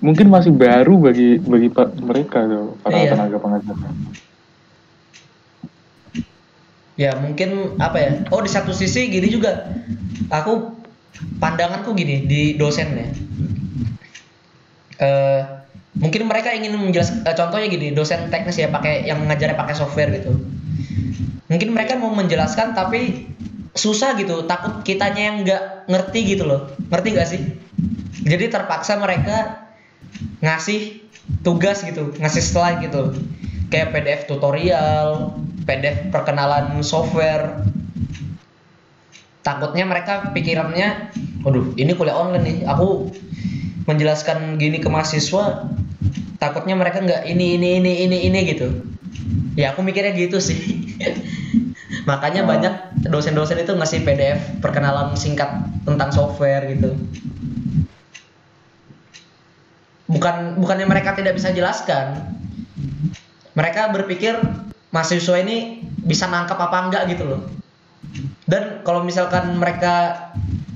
mungkin masih baru bagi mereka tuh, para tenaga pengajar. Ya mungkin apa ya? Di satu sisi gini juga. Pandanganku gini di dosen ya. Mungkin mereka ingin menjelaskan, contohnya gini, dosen teknis ya yang ngajarnya pakai software gitu. Mungkin mereka mau menjelaskan tapi susah gitu, takut kitanya yang nggak ngerti gitu loh. Ngerti nggak sih? Jadi terpaksa mereka ngasih tugas gitu, ngasih slide gitu, kayak PDF tutorial, PDF perkenalan software. Takutnya mereka pikirannya, waduh ini kuliah online nih, aku menjelaskan gini ke mahasiswa, takutnya mereka nggak ini gitu. Ya aku mikirnya gitu sih. Makanya banyak dosen-dosen itu ngasih PDF perkenalan singkat tentang software gitu. Bukannya mereka tidak bisa jelaskan. Mereka berpikir mahasiswa ini bisa nangkap apa enggak gitu loh. Dan kalau misalkan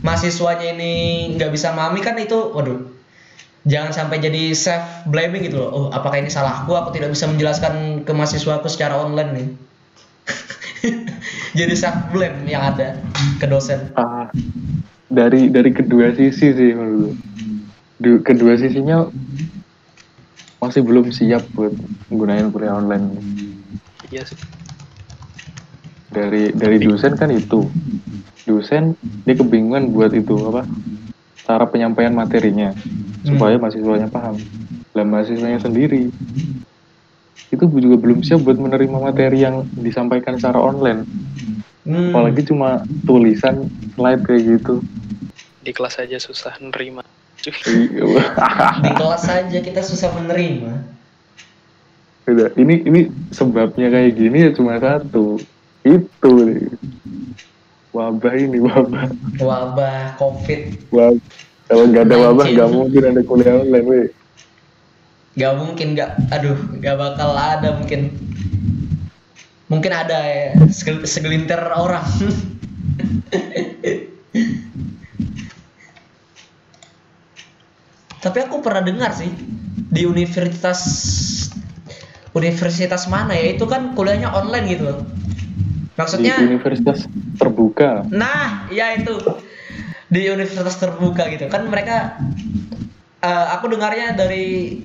mahasiswanya ini nggak bisa memahami kan itu, waduh, jangan sampai jadi self blaming gitu loh. Apakah ini salahku? Aku tidak bisa menjelaskan ke mahasiswaku secara online nih. Jadi self blame yang ada ke dosen. Dari kedua sisi sih menurut. Kedua sisinya masih belum siap buat menggunakan kuliah online. Iya sih. Dari dosen kan itu. Dosen dia kebingungan buat itu cara penyampaian materinya supaya mahasiswanya paham. Lah mahasiswanya sendiri itu juga belum siap buat menerima materi yang disampaikan secara online. Apalagi cuma tulisan slide kayak gitu. Di kelas aja susah menerima. Di kelas saja kita susah menerima. Udah, ini sebabnya kayak gini ya cuma satu. Itu nih. Wabah COVID. Kalau nggak ada wabah nggak mungkin ada kuliah online, weh. Gak mungkin, gak bakal ada mungkin. Mungkin ada ya, segelintir orang. Tapi aku pernah dengar sih di universitas mana ya, itu kan kuliahnya online gitu loh. Maksudnya di universitas terbuka. Nah, ya itu di universitas terbuka gitu kan mereka. Aku dengarnya dari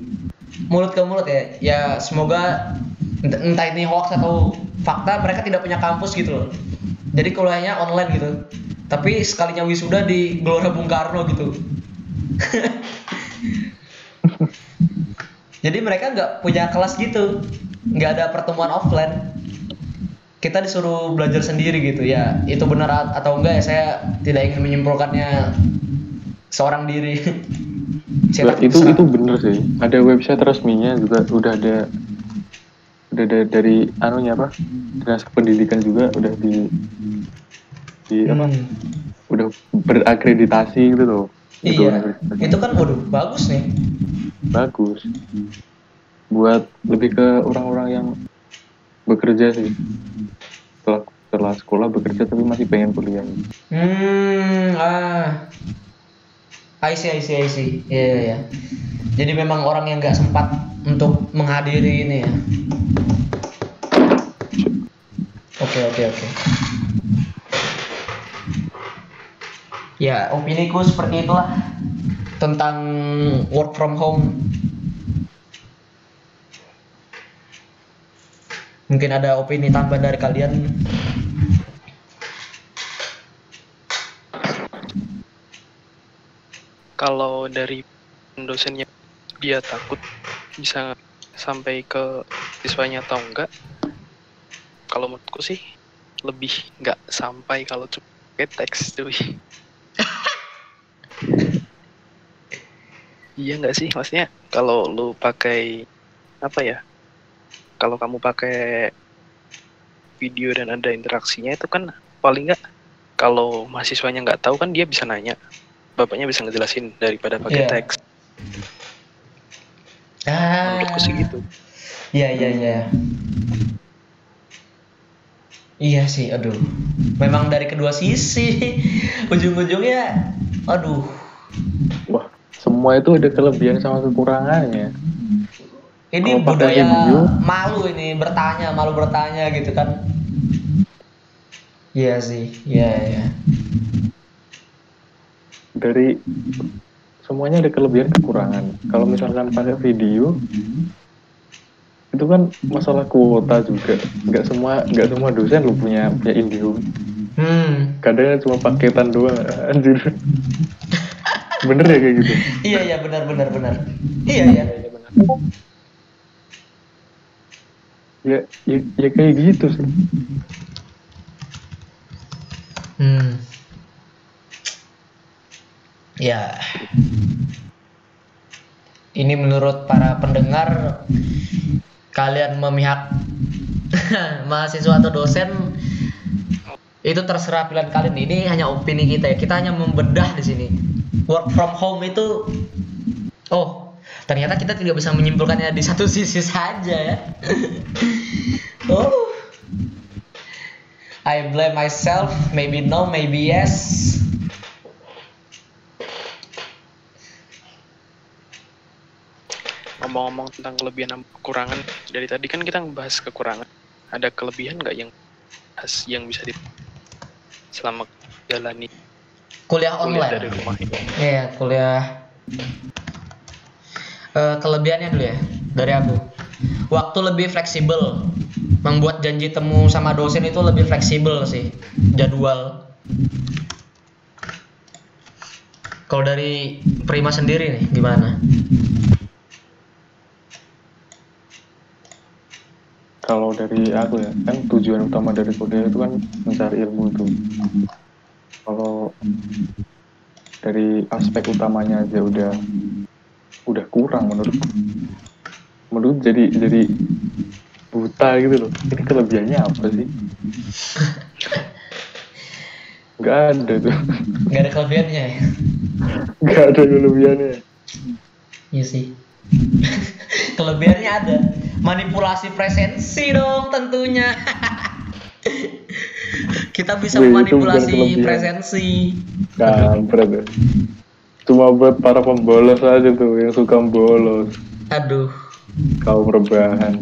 mulut ke mulut ya. Ya semoga entah ini hoax atau fakta, mereka tidak punya kampus gitu loh. Jadi kuliahnya online gitu. Tapi sekalinya wisuda di Gelora Bung Karno gitu. Jadi mereka nggak punya kelas gitu, nggak ada pertemuan offline. Kita disuruh belajar sendiri gitu ya. Itu benar atau enggak ya, saya tidak ingin menyimpulkannya seorang diri. Itu bener sih. Ada website resminya juga, udah ada dari anunya apa? Dinas Pendidikan juga udah apa? Udah berakreditasi gitu loh. Iya. Itu kan waduh bagus nih. Bagus. Buat lebih ke orang-orang yang bekerja sih. Setelah sekolah bekerja tapi masih pengen kuliah. I see. Iya. Jadi memang orang yang nggak sempat untuk menghadiri ini ya. Oke. Ya, opiniku seperti itulah tentang work from home. Mungkin ada opini tambahan dari kalian? Kalau dari dosennya dia takut bisa sampai ke siswanya atau enggak, kalau menurutku sih lebih nggak sampai kalau cuma pakai teks tuh. Iya nggak sih, maksudnya kalau lu pakai apa ya, kalau kamu pakai video dan ada interaksinya itu kan paling nggak, kalau mahasiswanya nggak tahu kan dia bisa nanya, bapaknya bisa ngejelasin daripada pakai teks. Menurutku sih gitu. Iya. Iya sih, aduh. Memang dari kedua sisi ujung-ujungnya, aduh. Wah, semua itu ada kelebihan sama kekurangannya. Ini kalau budaya video, malu bertanya gitu kan. Iya sih, iya. Dari semuanya ada kelebihan kekurangan. Kalau misalkan pakai video, itu kan masalah kuota juga. Nggak semua dosen lu punya IndiHome. Kadang cuma paketan doang, anjir. Bener ya kayak gitu? Iya benar. Iya. Ya kayak gitu sih. Ya. Ini menurut para pendengar, kalian memihak mahasiswa atau dosen itu terserah pilihan kalian. Ini hanya opini kita ya. Kita hanya membedah di sini. Work from home itu, ternyata kita tidak bisa menyimpulkannya di satu sisi saja ya. I blame myself. Maybe no, maybe yes. Ngomong-ngomong tentang kelebihan dan kekurangan, dari tadi kan kita ngebahas kekurangan. Ada kelebihan nggak yang bisa selama jalani kuliah online dari rumah ini? Iya, kuliah. Kelebihannya dulu ya dari aku. Waktu lebih fleksibel. Membuat janji temu sama dosen itu lebih fleksibel sih, jadwal. Kalau dari Prima sendiri nih gimana? Kalau dari aku ya, kan tujuan utama dari kuliah itu kan mencari ilmu tuh. Kalau dari aspek utamanya aja udah kurang menurut jadi buta gitu loh. Ini kelebihannya apa sih? Nggak ada tuh. Nggak ada kelebihannya ya? Nggak ada kelebihannya. Iya sih. Kelebihannya ada. Manipulasi presensi dong tentunya. Kita bisa Wih, itu bukan memanipulasi kelebihan. presensi. Kampret ya. Cuma buat para pembolos aja tuh yang suka bolos. Aduh. Kaum rebahan.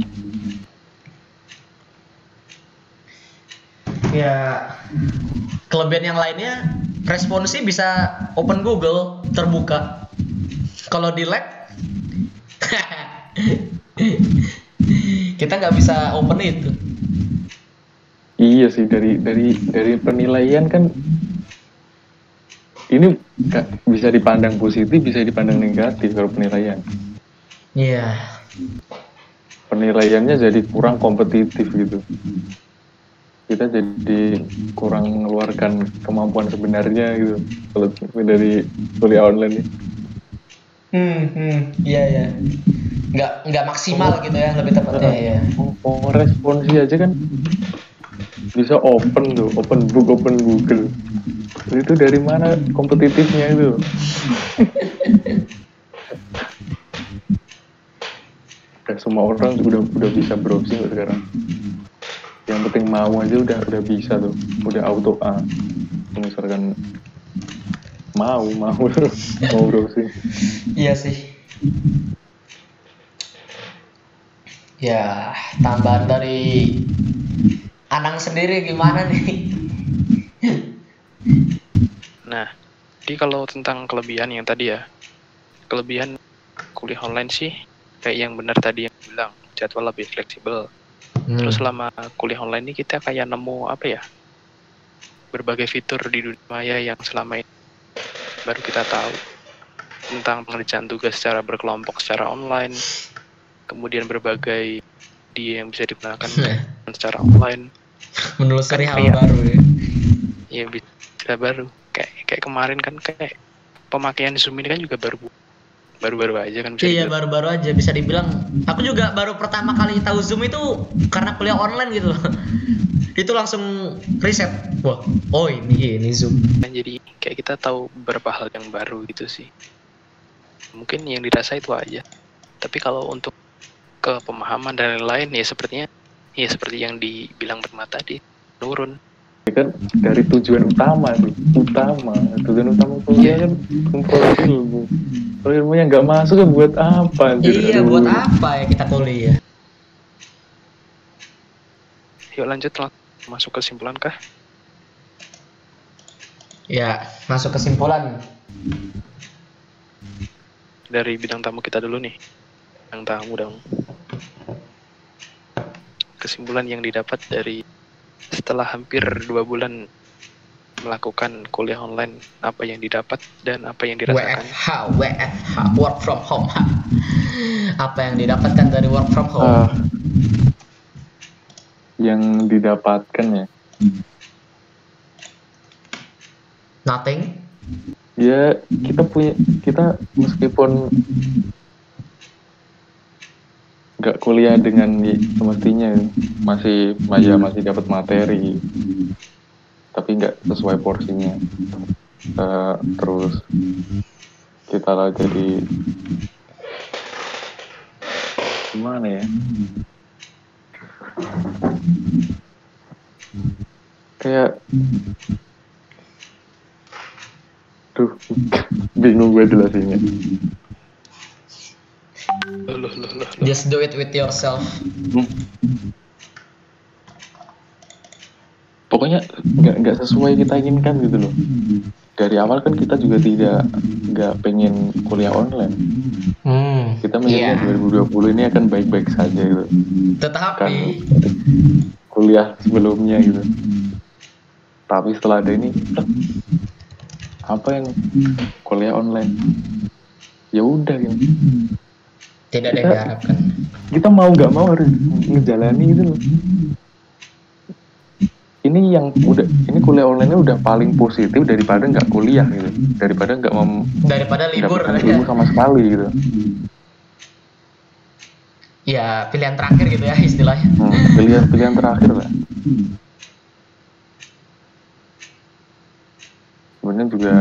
Ya, kelebihan yang lainnya responsi bisa open Google terbuka. Kalau di lab kita nggak bisa open itu. Iya sih, dari penilaian kan ini bisa dipandang positif, bisa dipandang negatif kalau penilaian. Iya. Penilaiannya jadi kurang kompetitif gitu. Kita jadi kurang mengeluarkan kemampuan sebenarnya gitu kalau dari kuliah online ini. Iya ya. Nggak maksimal gitu ya, lebih tepatnya ya. Responsi aja kan bisa open tuh, open book, open Google. Itu dari mana kompetitifnya itu? Semua orang udah bisa browsing sekarang. Yang penting mau aja udah bisa tuh, udah auto A. Misalkan mau browsing. Iya sih. Ya, tambahan dari Anang sendiri gimana nih? Nah, jadi kalau tentang kelebihan yang tadi ya, kelebihan kuliah online sih kayak yang benar tadi yang bilang, jadwal lebih fleksibel. Terus selama kuliah online ini kita kayak nemu apa ya, berbagai fitur di dunia maya yang selama ini baru kita tahu, tentang pengerjaan tugas secara berkelompok secara online, kemudian berbagai dia yang bisa digunakan secara online, Menelusuri kan hal kayak, baru ya. ya bisa baru kayak kemarin kan kayak pemakaian Zoom ini kan juga baru aja kan bisa Iya, dibilang. baru-baru aja bisa dibilang. Aku juga baru pertama kali tahu Zoom itu karena kuliah online gitu loh. Itu langsung riset. Wah, oh ini Zoom. Dan jadi kayak kita tahu beberapa hal yang baru gitu sih. Mungkin yang dirasa itu aja. Tapi kalau untuk ke pemahaman dan lain-lain ya sepertinya ya seperti yang dibilang Berma tadi, turun. Kan dari tujuan utama kuliah kan memperoleh ilmu. Kalau ilmunya nggak masuk kan buat apa? Iya, buat apa ya kita kuliah? Yuk lanjut masuk kesimpulan kah? Ya, masuk kesimpulan. Dari bidang tamu kita dulu nih. Bidang tamu dong. Kesimpulan yang didapat dari setelah hampir 2 bulan melakukan kuliah online, apa yang didapat dan apa yang dirasakan? WFH, work from home. Apa yang didapatkan dari work from home? Yang didapatkan ya, Nothing. ya kita meskipun nggak kuliah dengan semestinya masih dapat materi tapi nggak sesuai porsinya. Terus kita lah jadi gimana ya, kayak bingung gue jelasinnya. Loh. Just do it with yourself. Pokoknya nggak sesuai kita inginkan gitu loh. Dari awal kan kita juga nggak pengen kuliah online. Kita mikirnya 2020 ini akan baik-baik saja gitu. Tetapi Kan kuliah sebelumnya gitu. Tapi setelah ada ini, apa yang kuliah online? Ya udah gitu. tidak ada yang diharapkan. Kita mau nggak mau harus ngejalani gitu loh. Ini kuliah online udah paling positif daripada nggak kuliah gitu, daripada libur ilmu sama sekali gitu. Ya pilihan terakhir gitu ya istilahnya. Pilihan terakhir lah. Sebenarnya juga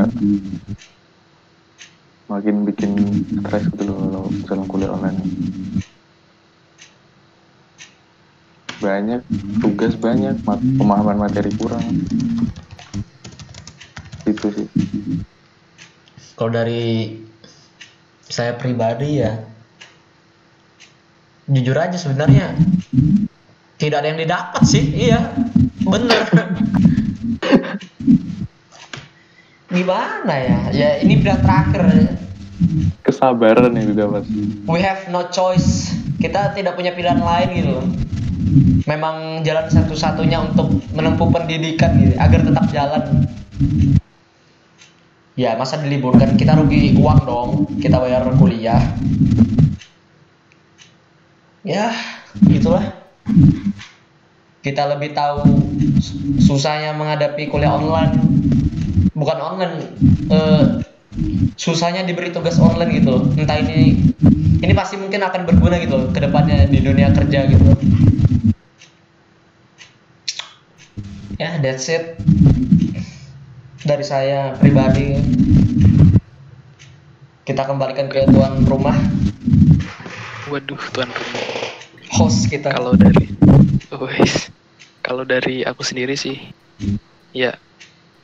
makin bikin stres gitu loh kalau misalnya kuliah online. banyak, tugas banyak, pemahaman materi kurang. Itu sih. Kalau dari saya pribadi ya, jujur aja sebenarnya tidak ada yang didapat sih. Iya, bener. Gimana ya? Ya ini pilihan terakhir. Kesabaran yang didapat. We have no choice. Kita tidak punya pilihan lain gitu. Memang jalan satu-satunya untuk menempuh pendidikan gitu, agar tetap jalan. Ya masa diliburkan, kita rugi uang dong, kita bayar kuliah. Ya gitulah. Kita lebih tahu susahnya menghadapi kuliah online. Bukan online, susahnya diberi tugas online gitu loh. Entah ini pasti mungkin akan berguna gitu loh ke depannya di dunia kerja gitu loh. Ya, that's it dari saya pribadi. Kita kembalikan ke tuan rumah. Waduh, tuan rumah. Host kita. Kalau dari aku sendiri sih, ya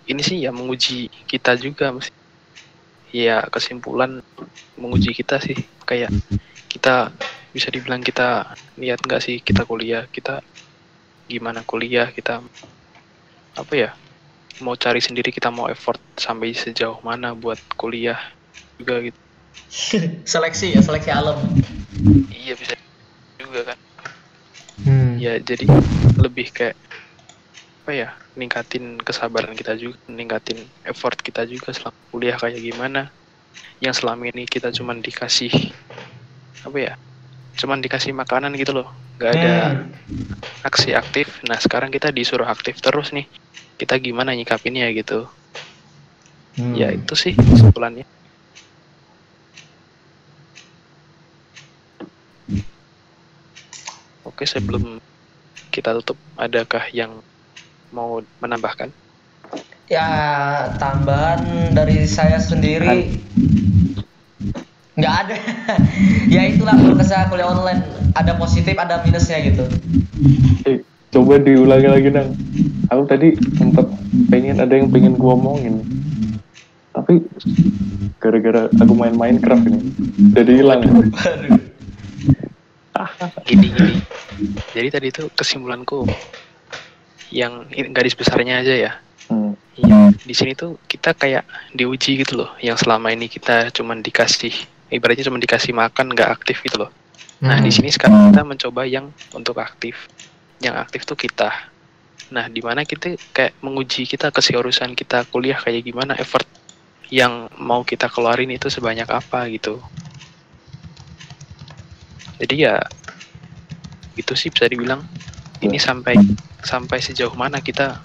ini sih ya menguji kita juga, mesti. Ya kesimpulan menguji kita sih, kayak kita bisa dibilang kita niat nggak sih kita kuliah, kita gimana kuliah, kita apa ya, mau cari sendiri, kita mau effort sampai sejauh mana buat kuliah juga gitu. Seleksi alam. Iya bisa juga kan. Ya jadi lebih kayak apa ya, ningkatin kesabaran kita juga, ningkatin effort kita juga selama kuliah kayak gimana. Yang selama ini kita cuman dikasih apa ya, cuman dikasih makanan gitu loh, nggak ada aksi aktif. Nah sekarang kita disuruh aktif terus nih, kita gimana nyikapinnya gitu. Ya itu sih kesimpulannya. Oke, sebelum kita tutup, adakah yang mau menambahkan? Ya, tambahan dari saya sendiri nggak ada. Ya itulah kesah kuliah online, ada positif ada minusnya gitu. Coba diulangi lagi dong. Aku tadi sempat ada yang pengen gua omongin, tapi gara-gara aku main Minecraft ini jadi hilang. Gini. Jadi tadi itu kesimpulanku yang garis besarnya aja ya. Ya, di sini tuh kita kayak diuji gitu loh. Yang selama ini kita cuman dikasih, ibaratnya cuma dikasih makan, nggak aktif gitu loh. Nah di sini sekarang kita mencoba yang untuk aktif. Yang aktif tuh kita. Nah di mana kita kayak menguji kita keseriusan kita kuliah kayak gimana, effort yang mau kita keluarin itu sebanyak apa gitu. Jadi ya itu sih bisa dibilang ini sampai sejauh mana kita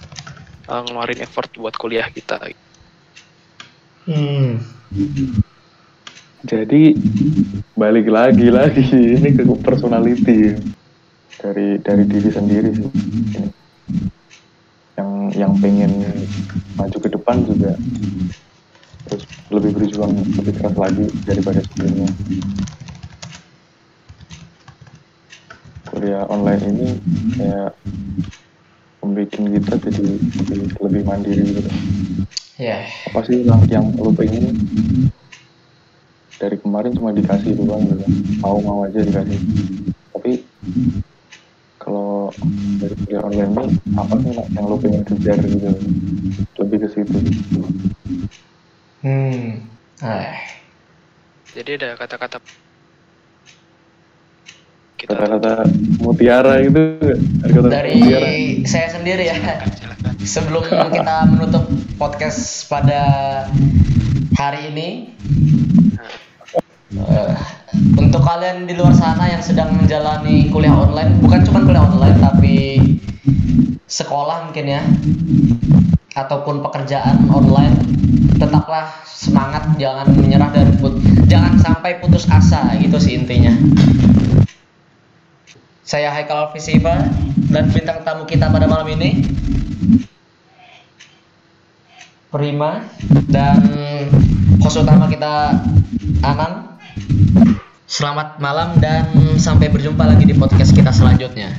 ngeluarin effort buat kuliah kita. Jadi balik lagi ini ke personality dari diri sendiri sih. Yang pengen maju ke depan juga terus lebih berjuang lebih keras lagi daripada sebelumnya. Kuliah online ini kayak membuat kita jadi lebih mandiri gitu. Yeah. Apa sih yang lo pengen dari kemarin cuma dikasih doang gitu, mau aja dikasih. Tapi kalau dari kuliah online ini apa sih yang lo pengen kejar gitu, lebih ke situ. Jadi ada kata-kata mutiara gitu. Dari mutiara. Saya sendiri ya. Sebelum kita menutup podcast pada hari ini, untuk kalian di luar sana yang sedang menjalani kuliah online, bukan cuma kuliah online tapi sekolah mungkin ya, ataupun pekerjaan online, tetaplah semangat, jangan menyerah dan jangan sampai putus asa, gitu sih intinya. Saya Haikal Alfisiva dan bintang tamu kita pada malam ini Prima, dan host utama kita Anan. Selamat malam dan sampai berjumpa lagi di podcast kita selanjutnya.